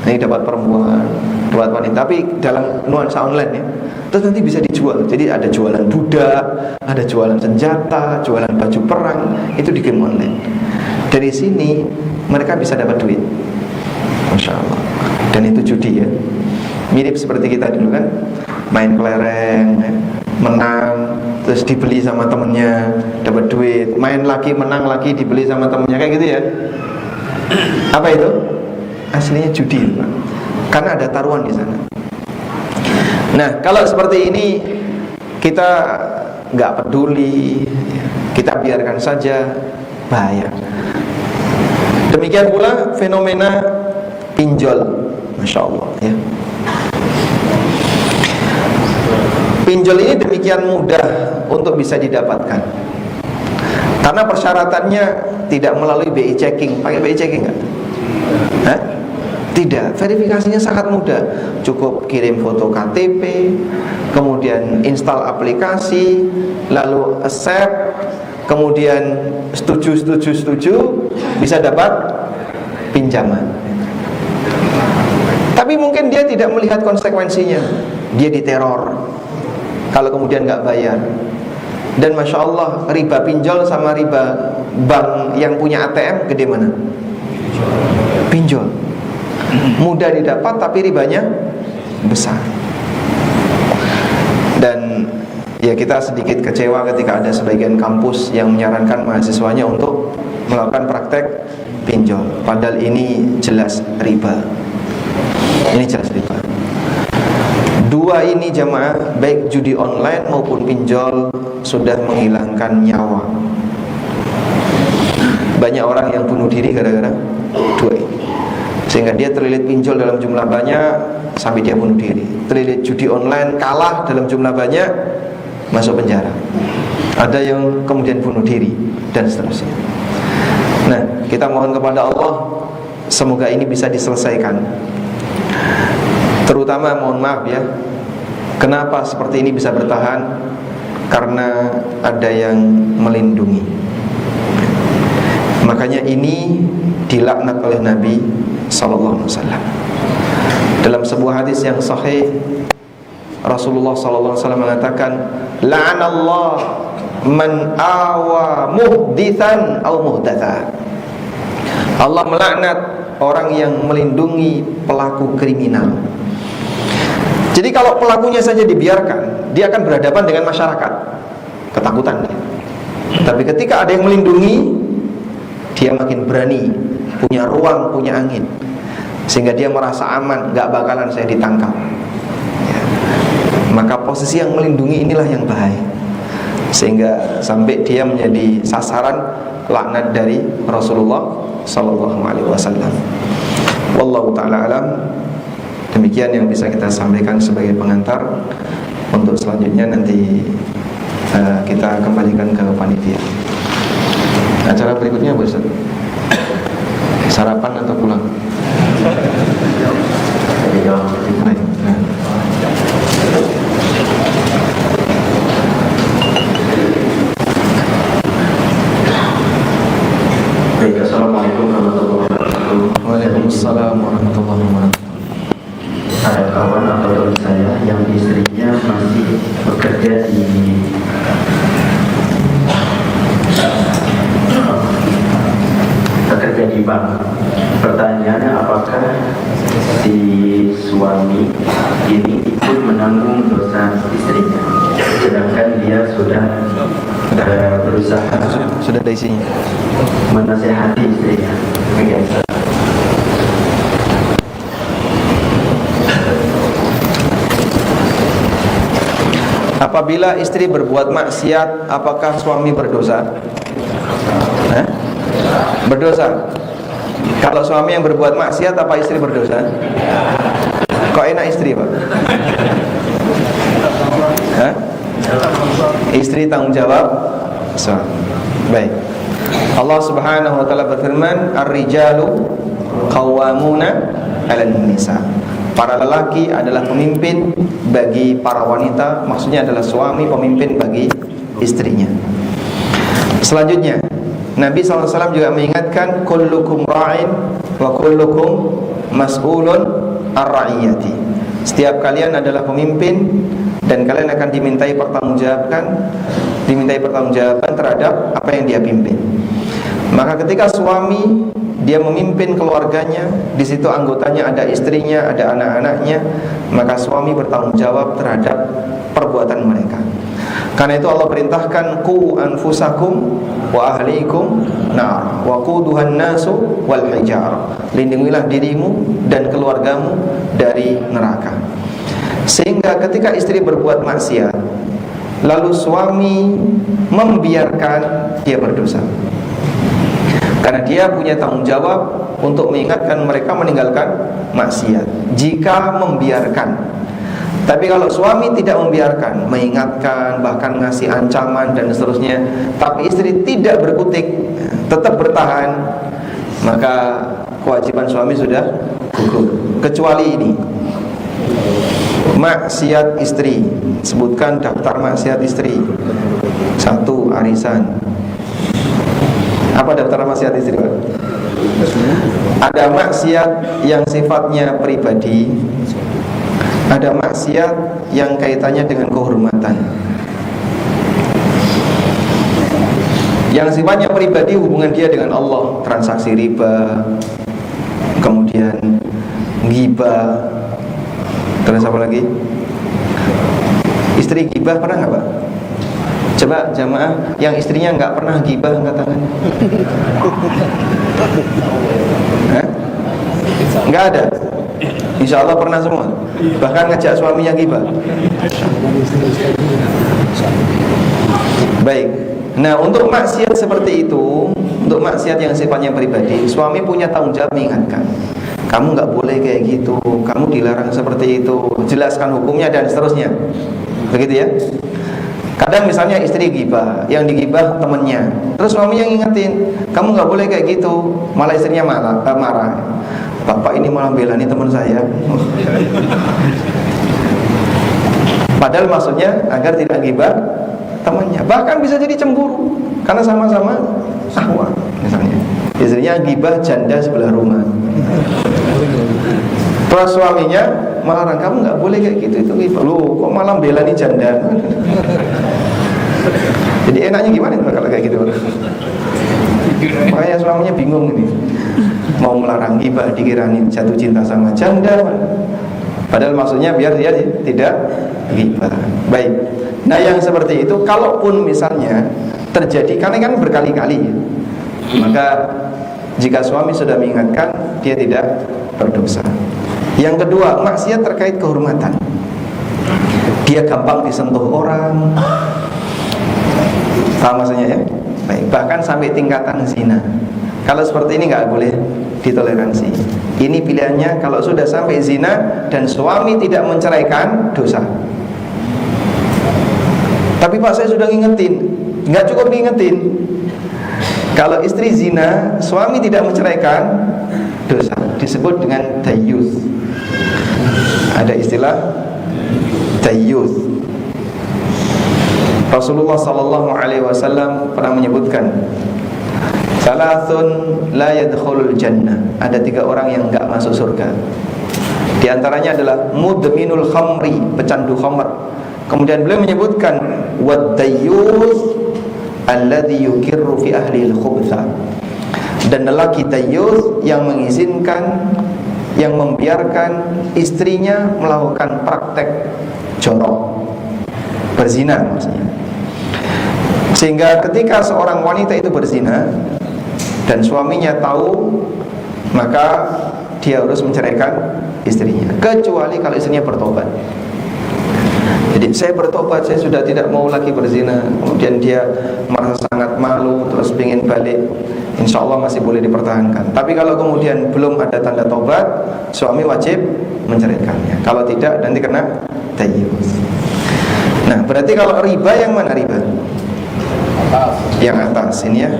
Ini dapat perempuan, dapat wanita, tapi dalam nuansa online ya. Terus nanti bisa dijual. Jadi ada jualan budak, ada jualan senjata, jualan baju perang, itu di game online. Dari sini mereka bisa dapat duit, Masya Allah. Dan itu judi ya. Mirip seperti kita dulu kan, main kelereng ya, menang, terus dibeli sama temennya, dapat duit. Main lagi, menang lagi, dibeli sama temennya, kayak gitu ya. Apa itu? Aslinya judi, Pak. Karena ada taruhan di sana. Nah, kalau seperti ini kita nggak peduli, kita biarkan saja, bahaya. Demikian pula fenomena pinjol, Masya Allah ya. Pinjol ini demikian mudah untuk bisa didapatkan. Karena persyaratannya tidak melalui BI checking. Pakai BI checking nggak? Hah? Tidak, verifikasinya sangat mudah. Cukup kirim foto KTP, kemudian install aplikasi, lalu accept, kemudian setuju, bisa dapat pinjaman. Tapi mungkin dia tidak melihat konsekuensinya. Dia diteror kalau kemudian nggak bayar. Dan Masya Allah, riba pinjol sama riba bank yang punya ATM gede mana? Pinjol. Mudah didapat tapi ribanya besar. Dan ya kita sedikit kecewa ketika ada sebagian kampus yang menyarankan mahasiswanya untuk melakukan praktek pinjol. Padahal ini jelas riba. Ini jelas riba. Dua ini jamaah, baik judi online maupun pinjol, sudah menghilangkan nyawa. Banyak orang yang bunuh diri gara-gara dua ini. Sehingga dia terlilit pinjol dalam jumlah banyak sampai dia bunuh diri. Terlilit judi online kalah dalam jumlah banyak, masuk penjara. Ada yang kemudian bunuh diri dan seterusnya. Nah, kita mohon kepada Allah semoga ini bisa diselesaikan. Terutama mohon maaf ya, kenapa seperti ini bisa bertahan? Karena ada yang melindungi. Makanya ini dilaknat oleh Nabi sallallahu alaihi wasallam. Dalam sebuah hadis yang sahih, Rasulullah sallallahu alaihi wasallam mengatakan, "La'anallah man awa muhditsan aw muhdatsa." Allah melaknat orang yang melindungi pelaku kriminal. Jadi kalau pelakunya saja dibiarkan, dia akan berhadapan dengan masyarakat, ketakutan dia. Tapi ketika ada yang melindungi, dia makin berani, punya ruang, punya angin, sehingga dia merasa aman, gak bakalan saya ditangkap ya. Maka posisi yang melindungi inilah yang bahaya, sehingga sampai dia menjadi sasaran laknat dari Rasulullah sallallahu alaihi wasallam. Wallahu ta'ala alam. Demikian yang bisa kita sampaikan sebagai pengantar. Untuk selanjutnya nanti kita kembalikan ke panitia. Acara berikutnya apa Ustaz? Sarapan atau pulang? Baik. Assalamualaikum warahmatullahi wabarakatuh. Waalaikumsalam warahmatullahi wabarakatuh. Ada kawan atau teman saya yang istrinya masih bekerja di bank. Pertanyaannya, apakah si suami ini ikut menanggung dosa istrinya, sedangkan dia sudah berusaha Sudah ada isinya. menasehati istrinya. Demikian. Apabila istri berbuat maksiat, apakah suami berdosa? Berdosa. Kalau suami yang berbuat maksiat, apa istri berdosa? Kok enak istri, Pak? Istri tanggung jawab suami. Baik. Allah Subhanahu wa taala berfirman, "Ar-rijalu qawwamuna 'alan nisa." Para lelaki adalah pemimpin bagi para wanita, maksudnya adalah suami pemimpin bagi istrinya. Selanjutnya, Nabi SAW juga mengingatkan, kullukum ra'in wa kullukum mas'ulun ar-ra'iyati. Setiap kalian adalah pemimpin dan kalian akan dimintai pertanggungjawaban terhadap apa yang dia pimpin. Maka ketika suami dia memimpin keluarganya, di situ anggotanya ada istrinya, ada anak-anaknya, maka suami bertanggung jawab terhadap perbuatan mereka. Karena itu Allah perintahkan, qu anfusakum wa ahlikum nar wa quduhan nasu wal hijar. Lindungilah dirimu dan keluargamu dari neraka. Sehingga ketika istri berbuat maksiat, lalu suami membiarkan, dia berdosa. Karena dia punya tanggung jawab untuk mengingatkan mereka meninggalkan maksiat jika membiarkan. Tapi kalau suami tidak membiarkan, mengingatkan, bahkan ngasih ancaman dan seterusnya, tapi istri tidak berkutik, tetap bertahan, maka kewajiban suami sudah gugur. Kecuali ini, maksiat istri. Sebutkan daftar maksiat istri. 1. Arisan. Apa daftar maksiat istri, Pak? Ada maksiat yang sifatnya pribadi, ada maksiat yang kaitannya dengan kehormatan. Yang sifatnya pribadi, hubungan dia dengan Allah, transaksi riba, kemudian ghibah, terus apa lagi? Istri ghibah pernah nggak Pak? Coba jamaah yang istrinya nggak pernah ghibah angkat tangan. Hah? Nggak ada. Insya Allah pernah semua. Bahkan ngajak suaminya ghibah. Baik. Nah, untuk maksiat seperti itu, untuk maksiat yang sifatnya pribadi, suami punya tanggung jawab mengingatkan. Kamu nggak boleh kayak gitu, kamu dilarang seperti itu, jelaskan hukumnya dan seterusnya. Begitu ya. Kadang misalnya istri gibah, yang digibah temennya, terus suaminya ngingetin, kamu nggak boleh kayak gitu, malah istrinya marah. Bapak ini malah belani teman saya. Padahal maksudnya agar tidak gibah temannya. Bahkan bisa jadi cemburu karena sama-sama ahwa. Misalnya istrinya gibah janda sebelah rumah, terus suaminya melarang, kamu nggak boleh kayak gitu, itu gibah. Loh, kok malah belani janda? Jadi enaknya gimana kalau kayak gitu? Makanya suaminya bingung ini, mau melarang gibah dikirani jatuh cinta sama janda, padahal maksudnya biar dia tidak gibah. Baik. Nah, yang seperti itu kalaupun misalnya terjadi, karena kan berkali-kali ya, maka jika suami sudah mengingatkan, dia tidak berdosa. Yang kedua, maksiat terkait kehormatan. Dia gampang disentuh orang. Paham maksudnya ya? Baik, bahkan sampai tingkatan zina. Kalau seperti ini nggak boleh ditoleransi. Ini pilihannya, kalau sudah sampai zina dan suami tidak menceraikan, dosa. Tapi Pak, saya sudah ngingetin. Nggak cukup ngingetin. Kalau istri zina, suami tidak menceraikan, dosa. Disebut dengan dayyus. Ada istilah dayyus. Rasulullah SAW pernah menyebutkan, salasun la yadkhulul jannah. Ada 3 orang yang enggak masuk surga. Di antaranya adalah mudminul khamri, pecandu khamr. Kemudian beliau menyebutkan wad-dayyus alladhi yukirru fi ahli al-khubtha. Dan lelaki dayyus yang mengizinkan, yang membiarkan istrinya melakukan praktek jorok, berzina maksudnya. Sehingga ketika seorang wanita itu berzina dan suaminya tahu, maka dia harus menceraikan istrinya, kecuali kalau istrinya bertobat. Jadi saya bertobat, saya sudah tidak mau lagi berzina. Kemudian dia merasa sangat malu, terus ingin balik, insya Allah masih boleh dipertahankan. Tapi kalau kemudian belum ada tanda tobat, suami wajib menceraikannya. Kalau tidak, nanti kena dayyus. Nah, berarti kalau riba, yang mana riba? Yang atas ini ya.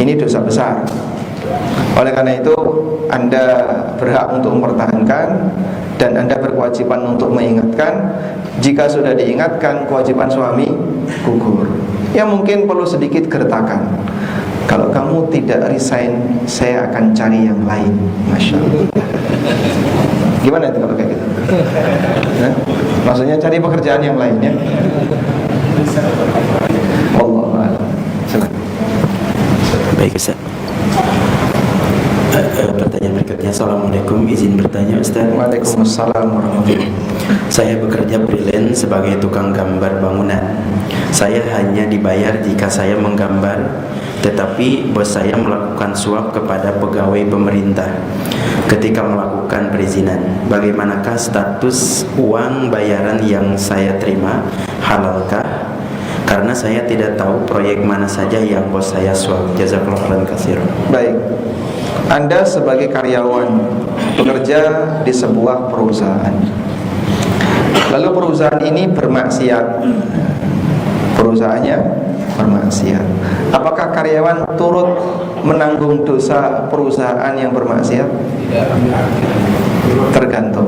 Ini dosa besar. Oleh karena itu, Anda berhak untuk mempertahankan, dan Anda berkewajiban untuk mengingatkan. Jika sudah diingatkan, kewajiban suami gugur. Ya mungkin perlu sedikit gertakan. Kalau kamu tidak resign, saya akan cari yang lain. Masya Allah. Gimana itu kalau kayak gitu? Nah, maksudnya cari pekerjaan yang lain ya. Wallahu a'lam. Silakan. Baik Ustaz. Pertanyaan berikutnya. Assalamualaikum, izin bertanya Ustaz. Waalaikumsalam warahmatullahi wabarakatuh. Saya bekerja freelance sebagai tukang gambar bangunan. Saya hanya dibayar jika saya menggambar, tetapi bos saya melakukan suap kepada pegawai pemerintah ketika melakukan perizinan. Bagaimanakah status uang bayaran yang saya terima? Halalkah? Karena saya tidak tahu proyek mana saja yang bos saya suap. Jazakallahu khairan katsiran. Baik. Anda sebagai karyawan bekerja di sebuah perusahaan, lalu perusahaan ini bermaksiat, perusahaannya bermaksiat. Apakah karyawan turut menanggung dosa perusahaan yang bermaksiat? Tergantung.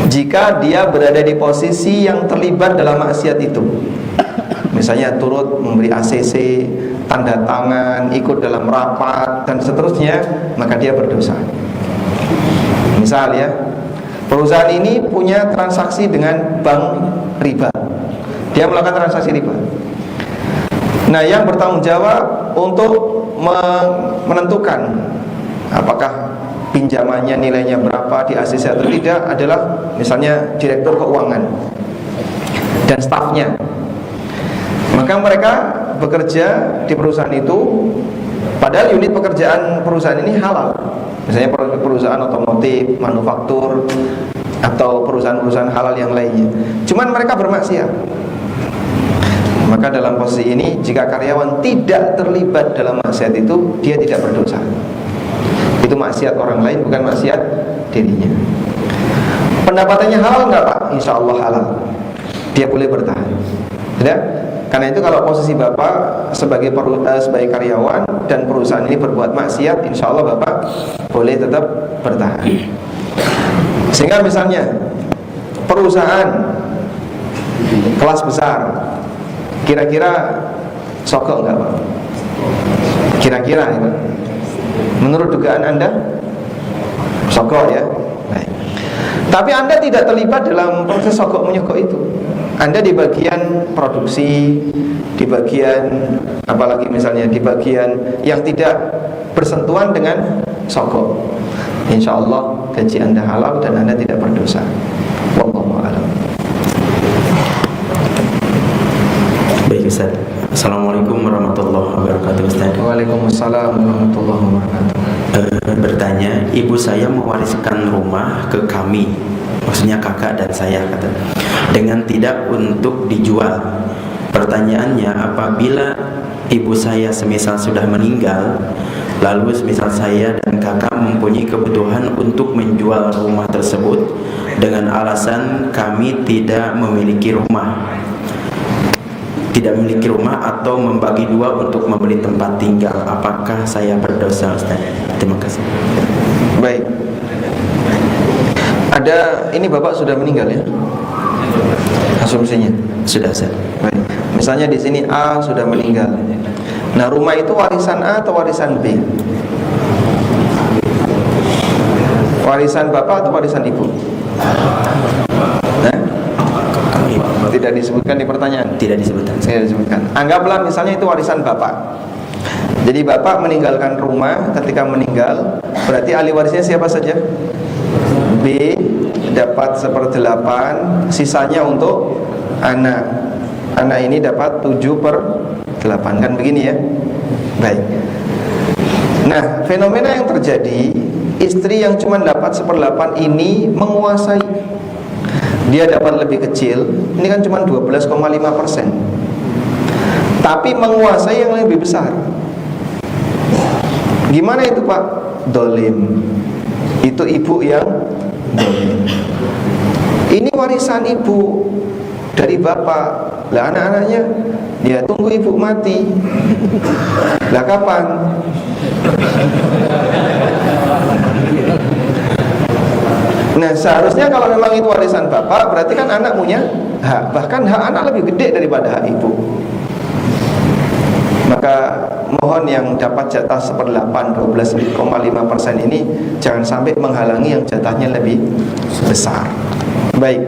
Jika dia berada di posisi yang terlibat dalam maksiat itu, misalnya turut memberi ACC, tanda tangan, ikut dalam rapat dan seterusnya, maka dia berdosa. Misal ya, perusahaan ini punya transaksi dengan bank riba. Dia melakukan transaksi riba. Nah, yang bertanggung jawab untuk menentukan apakah pinjamannya nilainya berapa, di ACC atau tidak adalah misalnya direktur keuangan dan stafnya. Maka mereka bekerja di perusahaan itu, padahal unit pekerjaan perusahaan ini halal. Misalnya perusahaan otomotif, manufaktur, atau perusahaan-perusahaan halal yang lainnya. Cuman mereka bermaksiat. Maka dalam posisi ini, jika karyawan tidak terlibat dalam maksiat itu, dia tidak berdosa. Itu maksiat orang lain, bukan maksiat dirinya. Pendapatannya halal nggak Pak? Insya Allah halal. Dia boleh bertahan. Ya? Karena itu kalau posisi Bapak sebagai karyawan dan perusahaan ini berbuat maksiat, insya Allah Bapak boleh tetap bertahan. Sehingga misalnya perusahaan kelas besar, kira-kira sogok nggak Pak? Kira-kira ya Pak? Menurut dugaan Anda sogok ya? Baik. Tapi Anda tidak terlibat dalam proses sogok menyogok itu. Anda di bagian produksi, di bagian apalagi misalnya di bagian yang tidak bersentuhan dengan sogok. Insya Allah gaji Anda halal dan Anda tidak berdosa. Wallahu a'lam. Baik Ustaz. Assalamualaikum warahmatullahi wabarakatuh Ustaz. Waalaikumsalam warahmatullahi wabarakatuh. Bertanya, ibu saya mewariskan rumah ke kami, maksudnya kakak dan saya kata, dengan tidak untuk dijual. Pertanyaannya, apabila ibu saya semisal sudah meninggal, lalu semisal saya dan kakak mempunyai kebutuhan untuk menjual rumah tersebut dengan alasan kami tidak memiliki rumah atau membagi dua untuk membeli tempat tinggal, apakah saya berdosa Ustaz? Terima kasih. Baik. Ada, ini Bapak sudah meninggal ya? Asumsinya Sudah Ustaz. baik. Misalnya di sini A sudah meninggal. Nah, rumah itu warisan A atau warisan B? Warisan Bapak atau warisan Ibu? Tidak disebutkan di pertanyaan. Tidak disebutkan. Saya disebutkan. Anggaplah misalnya itu warisan Bapak. Jadi Bapak meninggalkan rumah, ketika meninggal, berarti ahli warisnya siapa saja? B dapat 1/8, sisanya untuk anak. Anak ini dapat 7/8, kan begini ya? Baik. Nah, fenomena yang terjadi, istri yang cuma dapat 1/8 ini menguasai. Dia dapat lebih kecil, ini kan cuma 12,5%, tapi menguasai yang lebih besar. Gimana itu Pak? Dolim. Itu ibu yang dolim. Ini warisan ibu dari bapak. Lah anak-anaknya, ya tunggu ibu mati. Lah kapan? Nah, seharusnya kalau memang itu warisan bapak, berarti kan anak punya hak. Bahkan hak anak lebih gede daripada hak ibu. Maka mohon yang dapat jatah 1/8, 12,5% ini jangan sampai menghalangi yang jatahnya lebih besar. Baik.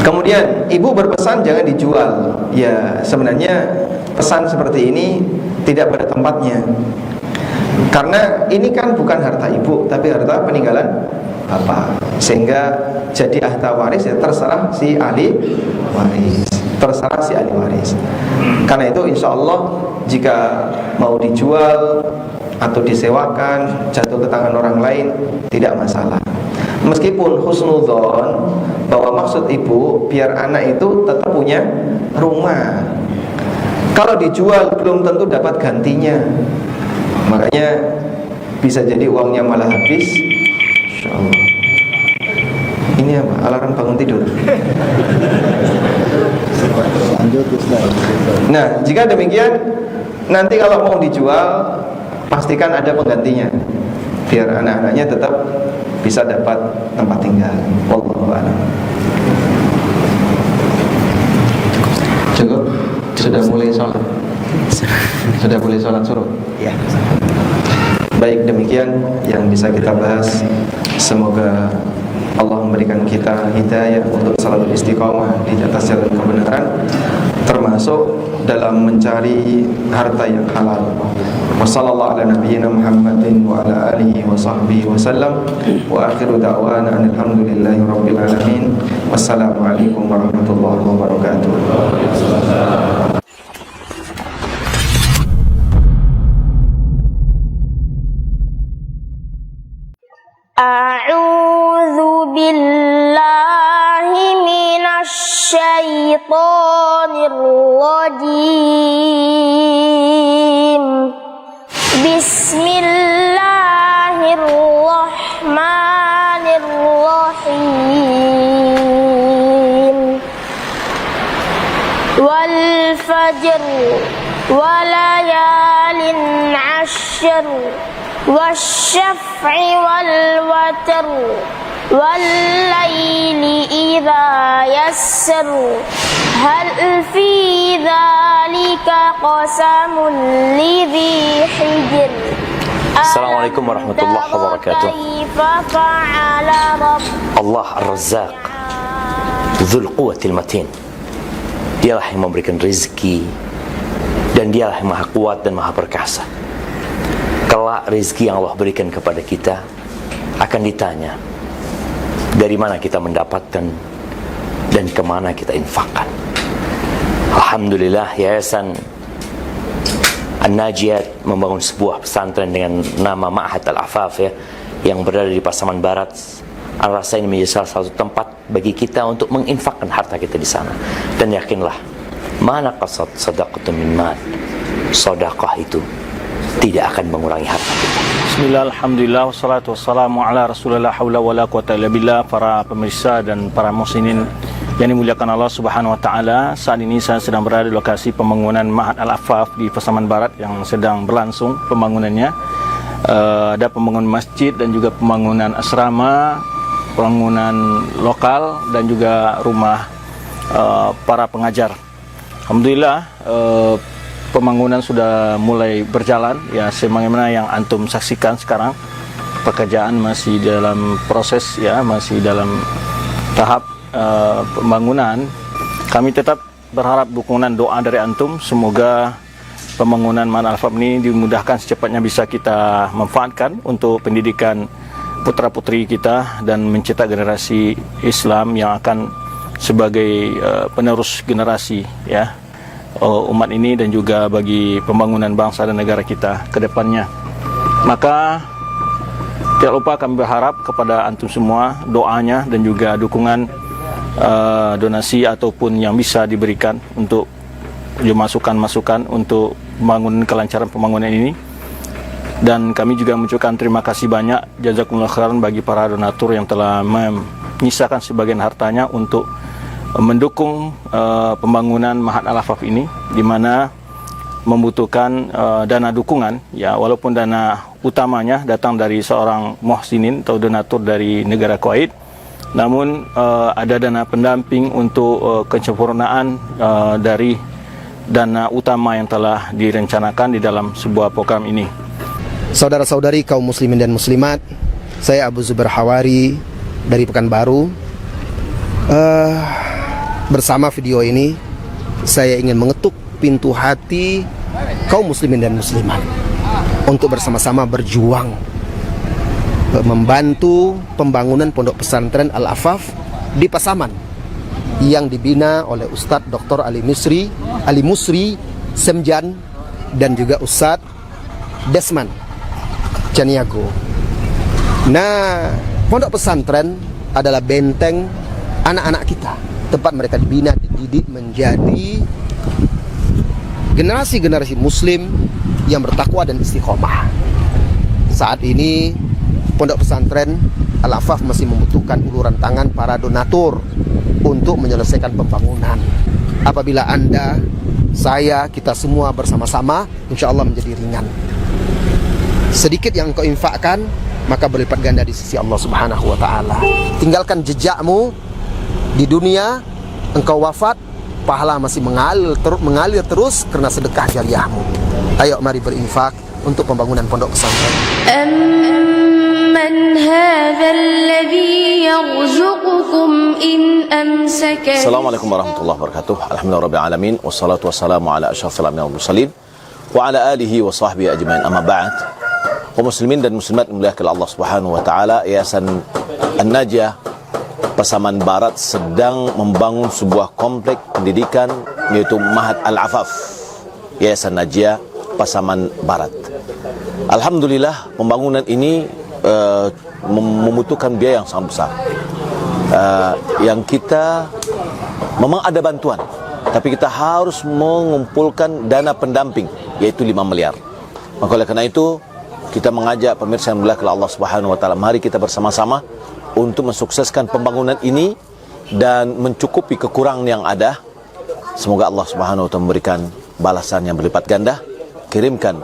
Kemudian ibu berpesan jangan dijual. Ya, sebenarnya pesan seperti ini tidak pada tempatnya. Karena ini kan bukan harta ibu, tapi harta peninggalan bapak. Sehingga jadi ahli waris ya terserah si ahli waris. Terserah si ahli waris. Karena itu insya Allah jika mau dijual atau disewakan, jatuh ke tangan orang lain, tidak masalah. Meskipun husnudzon bahwa maksud ibu biar anak itu tetap punya rumah. Kalau dijual belum tentu dapat gantinya. Makanya bisa jadi uangnya malah habis. Insya Allah. Ini apa? Alarm bangun tidur. Nah, jika demikian, nanti kalau mau dijual, pastikan ada penggantinya, biar anak-anaknya tetap bisa dapat tempat tinggal. Wallahu a'lam. Cukup? Sudah mulai sholat? Sudah boleh sholat suruh? Ya. Baik, demikian yang bisa kita bahas. Semoga Allah memberikan kita hidayah untuk selalu istiqomah di atas jalan kebenaran, termasuk termasuk dalam mencari harta yang halal. Wassallallahu ala nabiyyina Muhammadin wa ala alihi wa sahbihi wa sallam. Wa akhiru da'wana alhamdulillahi rabbil alamin. Wassalamualaikum warahmatullahi wabarakatuh. A'udzu billahi minasy syaithanir rajim. Bismillahirrahmanirrahim. Wal fajr wa layalin 'ashr wasyaf'i wal watr wal laili idza yassar hal fi dzalika qasamun lidzi hijr. Assalamualaikum warahmatullahi wabarakatuh. Allah Ar-Razzaq, Dzul Quwwatil Matin. Dialah yang memberikan rezeki dan dialah yang maha kuat dan maha perkasa. Kelak rezeki yang Allah berikan kepada kita akan ditanya dari mana kita mendapatkan dan kemana kita infakkan. Alhamdulillah, Yayasan An-Najiyat membangun sebuah pesantren dengan nama Ma'had Al-Afaf yang berada di Pasaman Barat. Al-Rasa ini menjadi salah satu tempat bagi kita untuk menginfakkan harta kita di sana. Dan yakinlah, mana qasad sadaqatu min mal, sedekah itu tidak akan mengurangi harta kita. Bismillah, alhamdulillah, wassalatu wassalamu ala rasulillah, haula wala quwata illa billah. Para pemirsa dan para muslimin yang dimuliakan Allah subhanahu wa ta'ala, saat ini saya sedang berada di lokasi pembangunan Ma'had Al-Afaf di Pasaman Barat yang sedang berlangsung pembangunannya. Ada pembangunan masjid dan juga pembangunan asrama, pembangunan lokal dan juga rumah para pengajar. Alhamdulillah, pembangunan sudah mulai berjalan ya, sebagaimana yang antum saksikan sekarang. Pekerjaan masih dalam proses ya, masih dalam tahap pembangunan. Kami tetap berharap dukungan doa dari antum, semoga pembangunan Ma'had Al-Afaf ini dimudahkan secepatnya bisa kita manfaatkan untuk pendidikan putra-putri kita dan mencetak generasi Islam yang akan sebagai penerus generasi ya umat ini dan juga bagi pembangunan bangsa dan negara kita ke depannya. Maka tidak lupa kami berharap kepada antum semua doanya dan juga dukungan donasi ataupun yang bisa diberikan untuk masukan-masukan untuk membangun kelancaran pembangunan ini. Dan kami juga mengucapkan terima kasih banyak jazakumullah khairan bagi para donatur yang telah menyisakan sebagian hartanya untuk mendukung pembangunan Ma'had Al-Afaf ini, di mana membutuhkan dana dukungan ya, walaupun dana utamanya datang dari seorang muhsinin atau donatur dari negara Kuwait, namun ada dana pendamping untuk kesempurnaan dari dana utama yang telah direncanakan di dalam sebuah program ini. Saudara-saudari kaum muslimin dan muslimat, saya Abu Zubair Hawari dari Pekanbaru. Bersama video ini saya ingin mengetuk pintu hati kaum muslimin dan muslimat untuk bersama-sama berjuang membantu pembangunan pondok pesantren Al-Afaf di Pasaman yang dibina oleh Ustadz Dr. Ali Musri Semjan dan juga Ustadz Desman Caniago. Nah, pondok pesantren adalah benteng anak-anak kita, tempat mereka dibina, dididik menjadi generasi-generasi muslim yang bertakwa dan istiqomah. Saat ini pondok pesantren Al-Afaf masih membutuhkan uluran tangan para donatur untuk menyelesaikan pembangunan. Apabila Anda, saya, kita semua bersama-sama, insya Allah menjadi ringan. Sedikit yang engkau infakkan, maka berlipat ganda di sisi Allah Subhanahu wa ta'ala. Tinggalkan jejakmu di dunia, engkau wafat, pahala masih mengalir terus karena sedekah jariyahmu. Ayo mari berinfak untuk pembangunan pondok pesantren. Amman hadzal ladzi yarzuq يرزقكم إن أمسك. Assalamualaikum warahmatullahi wabarakatuh. Alhamdulillah rabbil alamin wassalatu wassalamu ala asyrafil anbiya'i wal mursalin wa ala alihi wa sahbihi ajmain. Amma ba'd. Kaum muslimin dan muslimat dimuliakan Allah Subhanahu wa taala, Yayasan An-Najiyah Pasaman Barat sedang membangun sebuah komplek pendidikan yaitu Ma'had Al-Afaf. Yayasan Najiyah Pasaman Barat. Alhamdulillah pembangunan ini membutuhkan biaya yang sangat besar. Yang kita memang ada bantuan, tapi kita harus mengumpulkan dana pendamping yaitu 5 miliar. Maka oleh kerana itu kita mengajak pemirsa yang dimuliakan Allah Subhanahu wa taala, mari kita bersama-sama untuk mensukseskan pembangunan ini dan mencukupi kekurangan yang ada. Semoga Allah Subhanahu wa taala memberikan balasan yang berlipat ganda. Kirimkan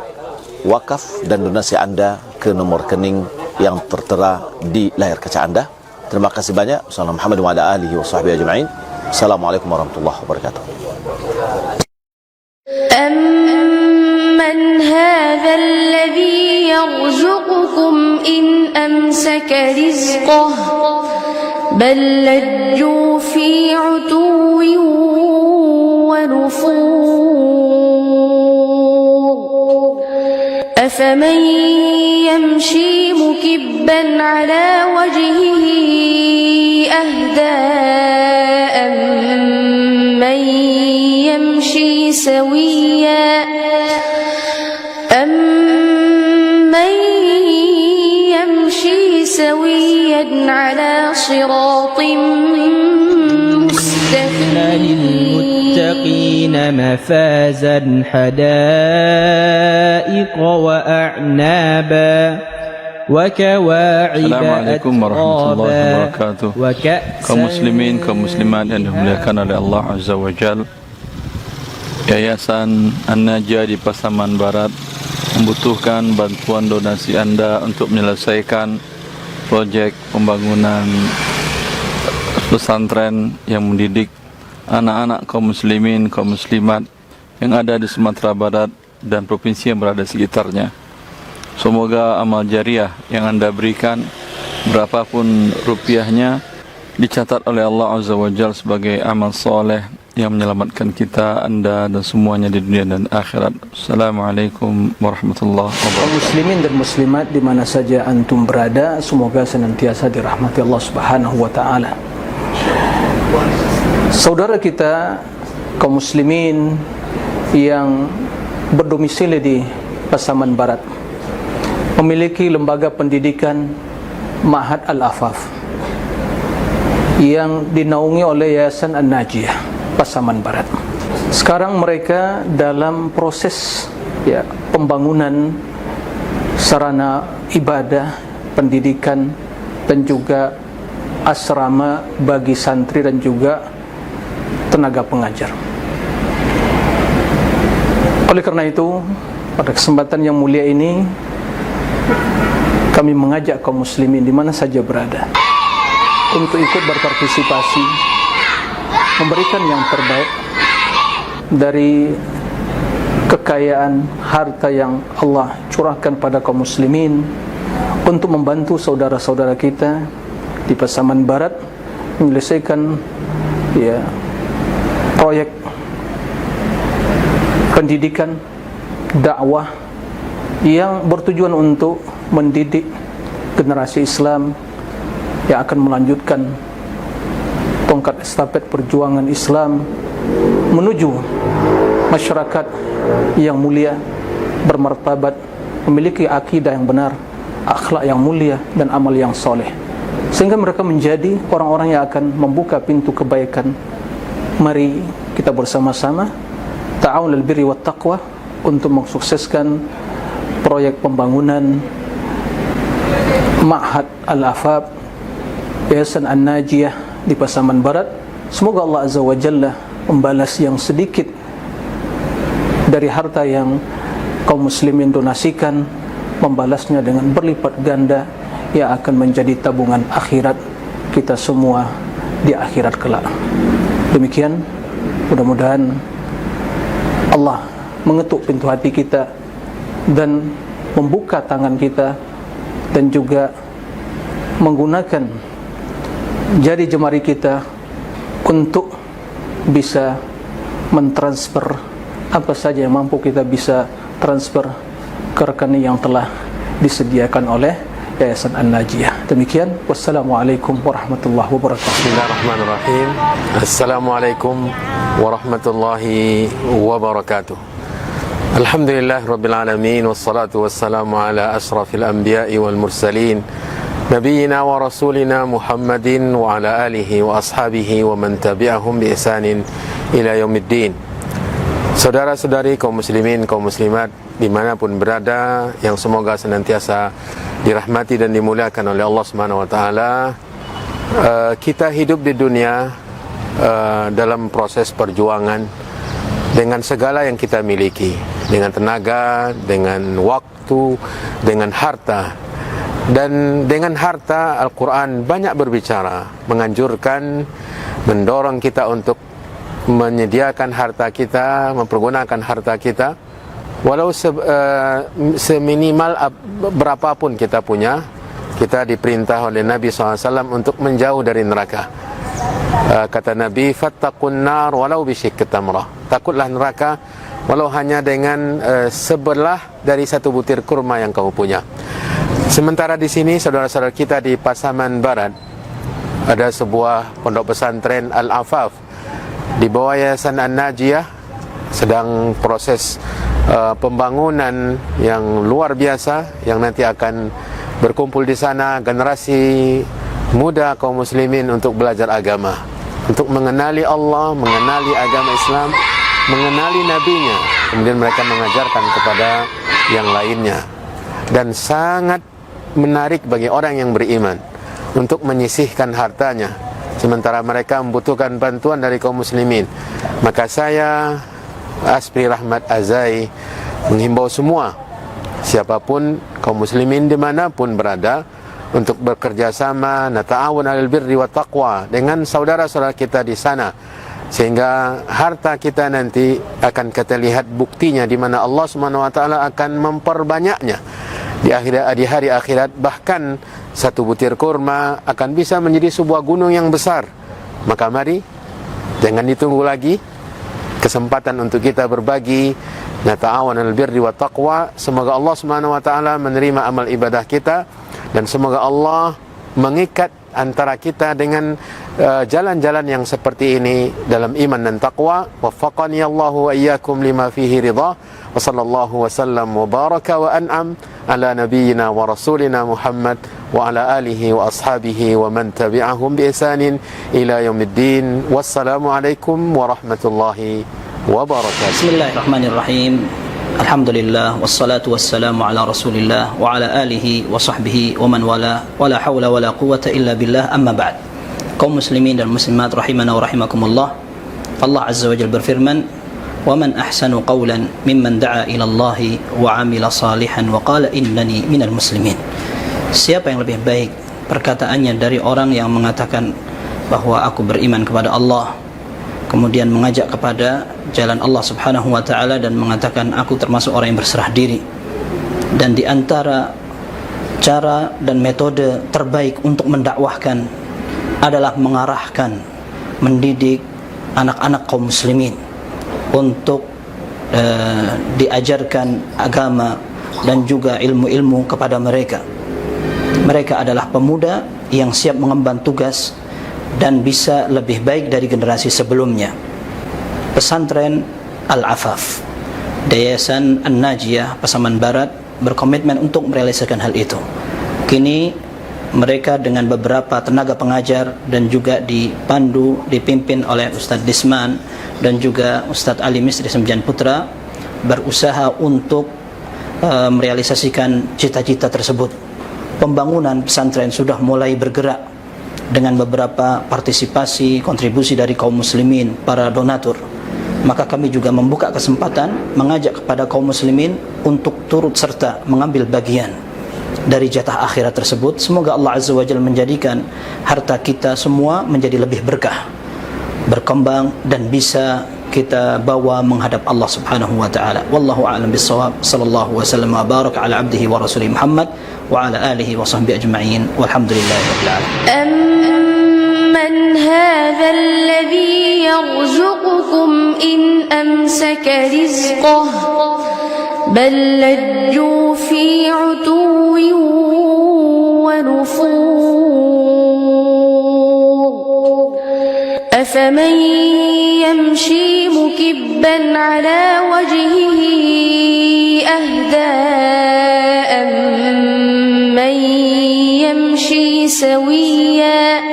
wakaf dan donasi Anda ke nomor rekening yang tertera di layar kaca Anda. Terima kasih banyak. Wassalamualaikum warahmatullahi wabarakatuh. Assalamualaikum warahmatullahi wabarakatuh. أَمَّنْ هَذَا الَّذِي يَرْزُقُكُمْ إِنْ أَمْسَكَ رِزْقَهُ بَلْ لَجُّوا فِي عُتُوٍّ وَنُفُورٍ أَفَمَنْ يَمْشِي مُكِبًّا عَلَى وَجْهِهِ أَهْدَى أَمَّنْ يَمْشِي سويا على صراط مستقيم. للمتقين مفازا حدائق وأعنابا وكواعب Assalamualaikum warahmatullahi wabarakatuh. Kaum muslimin, kaum muslimat yang dimuliakan oleh Allah Azza wa Jal, Yayasan An-Najiyah di Pasaman Barat membutuhkan bantuan donasi Anda untuk menyelesaikan proyek pembangunan pesantren yang mendidik anak-anak kaum muslimin, kaum muslimat yang ada di Sumatera Barat dan provinsi yang berada di sekitarnya. Semoga amal jariah yang Anda berikan, berapapun rupiahnya, dicatat oleh Allah Azza wa Jalla sebagai amal soleh yang menyelamatkan kita, Anda dan semuanya di dunia dan akhirat. Assalamualaikum warahmatullahi wabarakatuh. Muslimin dan muslimat di mana saja antum berada, semoga senantiasa dirahmati Allah Subhanahu wa taala. Saudara kita kaum muslimin yang berdomisili di Pasaman Barat memiliki lembaga pendidikan Ma'had Al-Afaf yang dinaungi oleh Yayasan An-Najiyah Pasaman Barat. Sekarang mereka dalam proses pembangunan sarana ibadah, pendidikan dan juga asrama bagi santri dan juga tenaga pengajar. Oleh karena itu, pada kesempatan yang mulia ini kami mengajak kaum muslimin di mana saja berada untuk ikut berpartisipasi, memberikan yang terbaik dari kekayaan harta yang Allah curahkan pada kaum muslimin untuk membantu saudara-saudara kita di Pasaman Barat menyelesaikan proyek pendidikan dakwah yang bertujuan untuk mendidik generasi Islam yang akan melanjutkan tongkat estafet perjuangan Islam menuju masyarakat yang mulia, bermartabat, memiliki akidah yang benar, akhlak yang mulia dan amal yang soleh, sehingga mereka menjadi orang-orang yang akan membuka pintu kebaikan. Mari kita bersama-sama ta'awun al-birri wat taqwa untuk mensukseskan proyek pembangunan Ma'had Al-Afaf Yayasan An-Najiyah di Pasaman Barat. Semoga Allah Azza wa Jalla membalas yang sedikit dari harta yang kaum muslimin donasikan, membalasnya dengan berlipat ganda yang akan menjadi tabungan akhirat kita semua di akhirat kelak. Demikian, mudah-mudahan Allah mengetuk pintu hati kita dan membuka tangan kita dan juga menggunakan Jadi jemari kita untuk bisa mentransfer apa saja yang mampu kita bisa transfer ke rekening yang telah disediakan oleh Yayasan An-Najiyah. Demikian, wassalamualaikum warahmatullahi wabarakatuh. Bismillahirrahmanirrahim. Assalamualaikum warahmatullahi wabarakatuh. Alhamdulillah Rabbil Alamin, wassalatu wassalamu ala ashrafil anbiya'i wal mursalin, Nabiyyina wa rasulina Muhammadin wa ala alihi wa ashabihi wa man tabi'ahum bi ihsanin ila yaumiddin. Saudara-saudari kaum muslimin, kaum muslimat dimanapun berada, yang semoga senantiasa dirahmati dan dimuliakan oleh Allah Subhanahu wa taala. Kita hidup di dunia dalam proses perjuangan dengan segala yang kita miliki, dengan tenaga, dengan waktu, dengan harta. Dan dengan harta, Al-Quran banyak berbicara, menganjurkan, mendorong kita untuk menyediakan harta kita, mempergunakan harta kita, walau seminimal berapapun kita punya. Kita diperintah oleh Nabi SAW untuk menjauh dari neraka. Kata Nabi, fattaqun nar walau bisyikki tamrah. Takutlah neraka walau hanya dengan sebelah dari satu butir kurma yang kamu punya. Sementara di sini saudara-saudara kita di Pasaman Barat ada sebuah pondok pesantren Al-Afaf di bawah Yayasan An-Najiyah, sedang proses pembangunan yang luar biasa yang nanti akan berkumpul di sana generasi muda kaum muslimin untuk belajar agama, untuk mengenali Allah, mengenali agama Islam, mengenali nabinya, kemudian mereka mengajarkan kepada yang lainnya. Dan sangat menarik bagi orang yang beriman untuk menyisihkan hartanya sementara mereka membutuhkan bantuan dari kaum muslimin. Maka saya, Aspri Rahmat Azai, menghimbau semua, siapapun kaum muslimin dimanapun berada, untuk bekerja sama, nata'awun 'alal birri wat taqwa, dengan saudara-saudara kita di sana, sehingga harta kita nanti akan kita lihat buktinya di mana Allah Subhanahu wa taala akan memperbanyaknya di hari akhirat. Bahkan satu butir kurma akan bisa menjadi sebuah gunung yang besar. Maka mari, jangan ditunggu lagi kesempatan untuk kita berbagi, nata'awun 'alal birri wat taqwa. Semoga Allah Subhanahu wa taala menerima amal ibadah kita, dan semoga Allah mengikat antara kita dengan jalan-jalan yang seperti ini dalam iman dan taqwa. Waffaqani Allahu wa iyyakum lima fihi ridha. Wa sallallahu wa sallam wa baraka wa an'am ala nabiyyina wa rasulina Muhammad wa ala alihi wa ashabihi wa man tabi'ahum bi ihsanin ila yaumiddin. Wassalamu alaikum warahmatullahi wabarakatuh. Bismillahirrahmanirrahim. Alhamdulillah, wassalatu wassalamu ala rasulillah wa ala alihi wa sahbihi wa man wala, wa la hawla wa la quwata illa billah, amma ba'd. Kaum muslimin dan muslimat rahimana wa rahimakumullah, Allah Azza wa Jalla berfirman, wa man ahsanu qawlan mimman da'a ila Allahi wa amila salihan wa qala innani minal muslimin. Siapa yang lebih baik perkataannya dari orang yang mengatakan bahwa aku beriman kepada Allah, kemudian mengajak kepada jalan Allah Subhanahu wa taala dan mengatakan aku termasuk orang yang berserah diri. Dan di antara cara dan metode terbaik untuk mendakwahkan adalah mengarahkan, mendidik anak-anak kaum muslimin untuk diajarkan agama dan juga ilmu-ilmu kepada mereka. Mereka adalah pemuda yang siap mengemban tugas dan bisa lebih baik dari generasi sebelumnya. Pesantren Al-Afaf, Yayasan An-Najiyah Pasaman Barat berkomitmen untuk merealisasikan hal itu. Kini mereka dengan beberapa tenaga pengajar dan juga dipandu, dipimpin oleh Ustadz Disman dan juga Ustadz Ali Misri Sembilan Putra, berusaha untuk merealisasikan cita-cita tersebut. Pembangunan pesantren sudah mulai bergerak dengan beberapa partisipasi, kontribusi dari kaum muslimin, para donatur. Maka kami juga membuka kesempatan mengajak kepada kaum muslimin untuk turut serta mengambil bagian dari jatah akhirat tersebut. Semoga Allah Azza wa Jalla menjadikan harta kita semua menjadi lebih berkah, berkembang, dan bisa kita bawa menghadap Allah Subhanahu wa taala. Wallahu a'lam bissawab. Sallallahu wasallam wa baraka ala abdihi wa rasulih Muhammad wa ala alihi wa sahbihi ajma'in. Walhamdulillahirabbil alamin. من هذا الذي يرزقكم إن أمسك رزقه بل لجوا في عتو ونفور أفمن يمشي مكبا على وجهه أهدى أمن يمشي سويا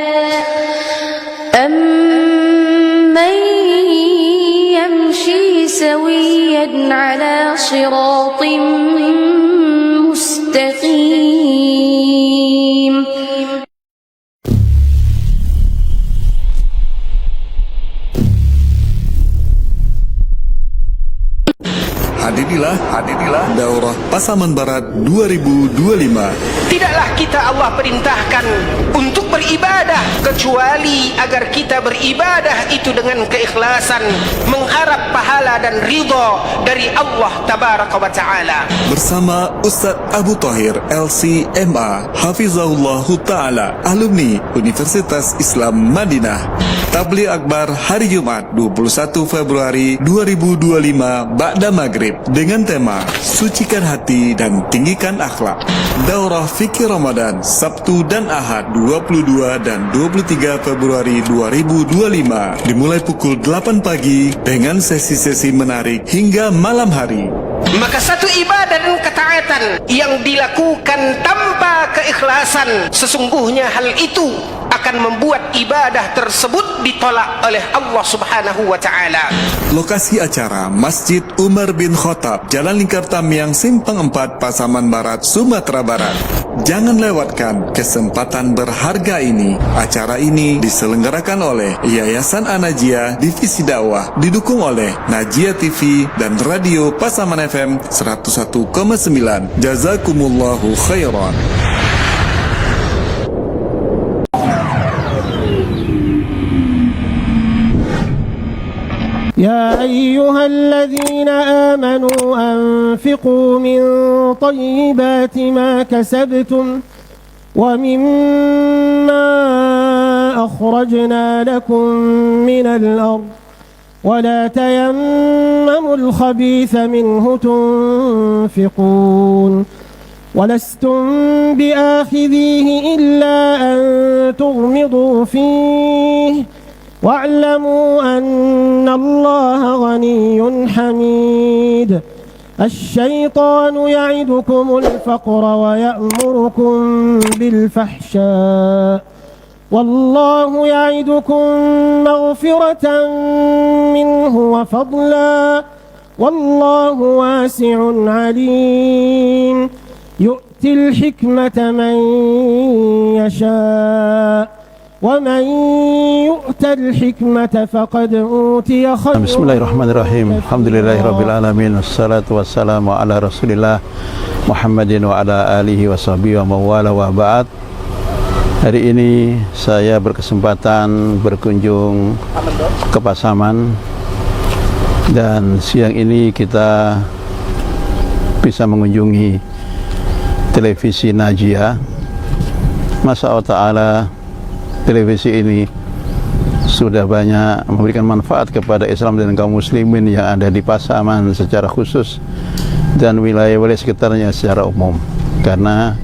على صراط مستقيم. Hadirilah Daurah Pasaman Barat 2025. Tidaklah kita Allah perintahkan untuk beribadah kecuali agar kita beribadah itu dengan keikhlasan, mengharap pahala dan ridha dari Allah Tabaraka wa Ta'ala. Bersama Ustaz Abu Thahir LCMA Hafizahullah Ta'ala, alumni Universitas Islam Madinah. Tabligh Akbar hari Jumat 21 Februari 2025 Ba'da Maghrib dengan tema Sucikan Hati dan Tinggikan Akhlak. Daurah Fikih Ramadan Sabtu dan Ahad 22 dan 23 Februari 2025 dimulai pukul 8 pagi dengan sesi-sesi menarik hingga malam hari. Maka satu ibadah dan ketaatan yang dilakukan tanpa keikhlasan, sesungguhnya hal itu akan membuat ibadah tersebut ditolak oleh Allah Subhanahu wa Ta'ala. Lokasi acara Masjid Umar bin Khattab, Jalan Lingkar Tamiang, Simpang 4, Pasaman Barat, Sumatera Barat. Jangan lewatkan kesempatan berharga ini. Acara ini diselenggarakan oleh Yayasan An-Najiyah Divisi Dakwah, didukung oleh Najiyah TV dan Radio Pasaman FM 101,9. Jazakumullahu khairan. يا أيها الذين آمنوا أنفقوا من طيبات ما كسبتم ومما أخرجنا لكم من الأرض ولا تيمموا الخبيث منه تنفقون ولستم بآخذيه إلا أن تغمضوا فيه واعلموا أن الله غني حميد الشيطان يعدكم الفقر ويأمركم بالفحشاء والله يعدكم مغفرة منه وفضلا والله واسع عليم يؤتي الحكمة من يشاء ومن يؤت الحكمة فقد أوتي خيرا. Bismillahirrahmanirrahim. Alhamdulillahirrabbilalamin. Wassalatu wassalamu ala rasulillah Muhammadin wa ala alihi wa sahbihi wa mawala wa ba'd. Hari ini saya berkesempatan berkunjung ke Pasaman, dan siang ini kita bisa mengunjungi televisi Najiyah. Masya Allah Ta'ala, televisi ini sudah banyak memberikan manfaat kepada Islam dan kaum muslimin yang ada di Pasaman secara khusus dan wilayah-wilayah sekitarnya secara umum, karena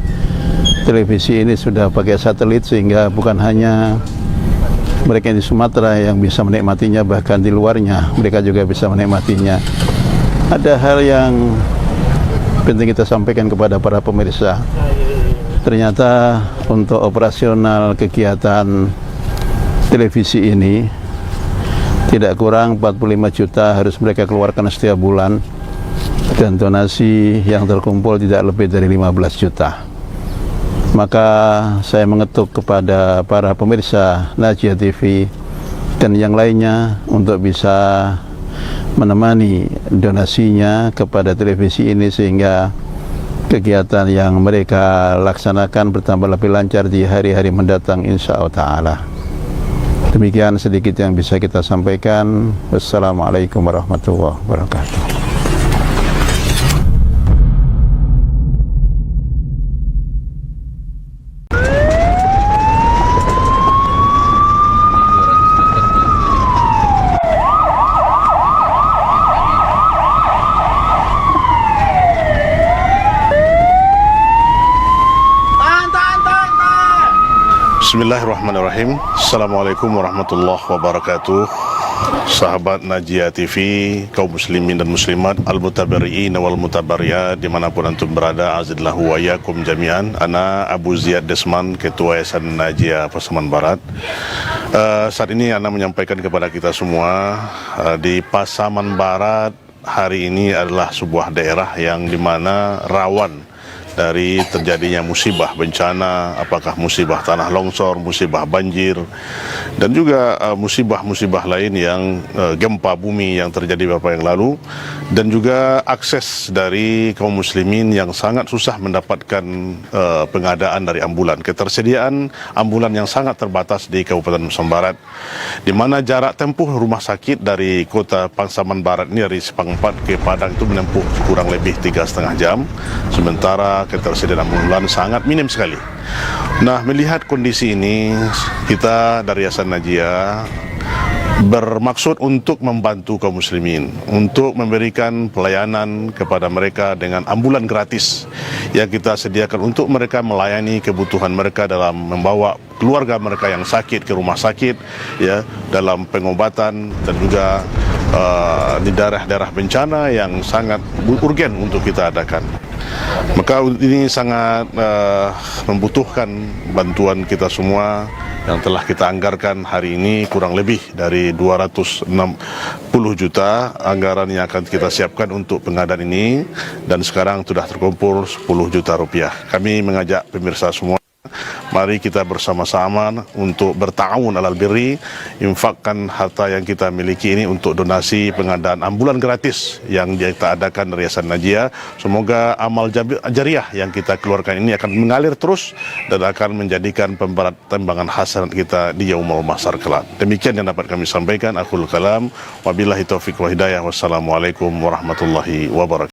televisi ini sudah pakai satelit sehingga bukan hanya mereka di Sumatera yang bisa menikmatinya, bahkan di luarnya mereka juga bisa menikmatinya. Ada hal yang penting kita sampaikan kepada para pemirsa. Ternyata untuk operasional kegiatan televisi ini tidak kurang 45 juta harus mereka keluarkan setiap bulan, dan donasi yang terkumpul tidak lebih dari 15 juta. Maka saya mengetuk kepada para pemirsa Najiyah TV dan yang lainnya untuk bisa menemani donasinya kepada televisi ini sehingga kegiatan yang mereka laksanakan bertambah lebih lancar di hari-hari mendatang insyaallah ta'ala. Demikian sedikit yang bisa kita sampaikan. Wassalamualaikum warahmatullahi wabarakatuh. Bismillahirrahmanirrahim. Assalamualaikum warahmatullahi wabarakatuh. Sahabat Najia TV, kaum muslimin dan muslimat, al-mutabari'in wal mutabariyat dimanapun antum berada, azillahu wa yakum jami'an. Ana Abu Ziyad Desman, Ketua Yayasan Najia Pasaman Barat. Saat ini Ana menyampaikan kepada kita semua, di Pasaman Barat hari ini adalah sebuah daerah yang dimana rawan dari terjadinya musibah bencana, apakah musibah tanah longsor, musibah banjir, dan juga musibah-musibah lain yang gempa bumi yang terjadi beberapa yang lalu, dan juga akses dari kaum muslimin yang sangat susah mendapatkan pengadaan dari ambulan, ketersediaan ambulan yang sangat terbatas di Kabupaten Pasaman Barat, di mana jarak tempuh rumah sakit dari kota Pasaman Barat ini dari Sepang 4 ke Padang itu menempuh kurang lebih 3,5 jam, sementara ketersediaan ambulan sangat minim sekali. Nah, melihat kondisi ini, kita dari Yayasan Najia bermaksud untuk membantu kaum muslimin, untuk memberikan pelayanan kepada mereka dengan ambulan gratis yang kita sediakan untuk mereka melayani kebutuhan mereka dalam membawa keluarga mereka yang sakit ke rumah sakit, ya, dalam pengobatan, dan juga di daerah-daerah bencana yang sangat urgen untuk kita adakan. Maka ini sangat membutuhkan bantuan kita semua yang telah kita anggarkan hari ini kurang lebih dari 260 juta anggaran yang akan kita siapkan untuk pengadaan ini, dan sekarang sudah terkumpul 10 juta rupiah. Kami mengajak pemirsa semua, mari kita bersama-sama untuk berta'awun alal birri, infakkan harta yang kita miliki ini untuk donasi pengadaan ambulan gratis yang kita adakan dari Yayasan Najia. Semoga amal jariah yang kita keluarkan ini akan mengalir terus dan akan menjadikan pemberat timbangan hasanat kita di yaumul mahsyar kelak. Demikian yang dapat kami sampaikan. Akhul kalam, wabillahi taufiq wa hidayah. Wassalamualaikum warahmatullahi wabarakatuh.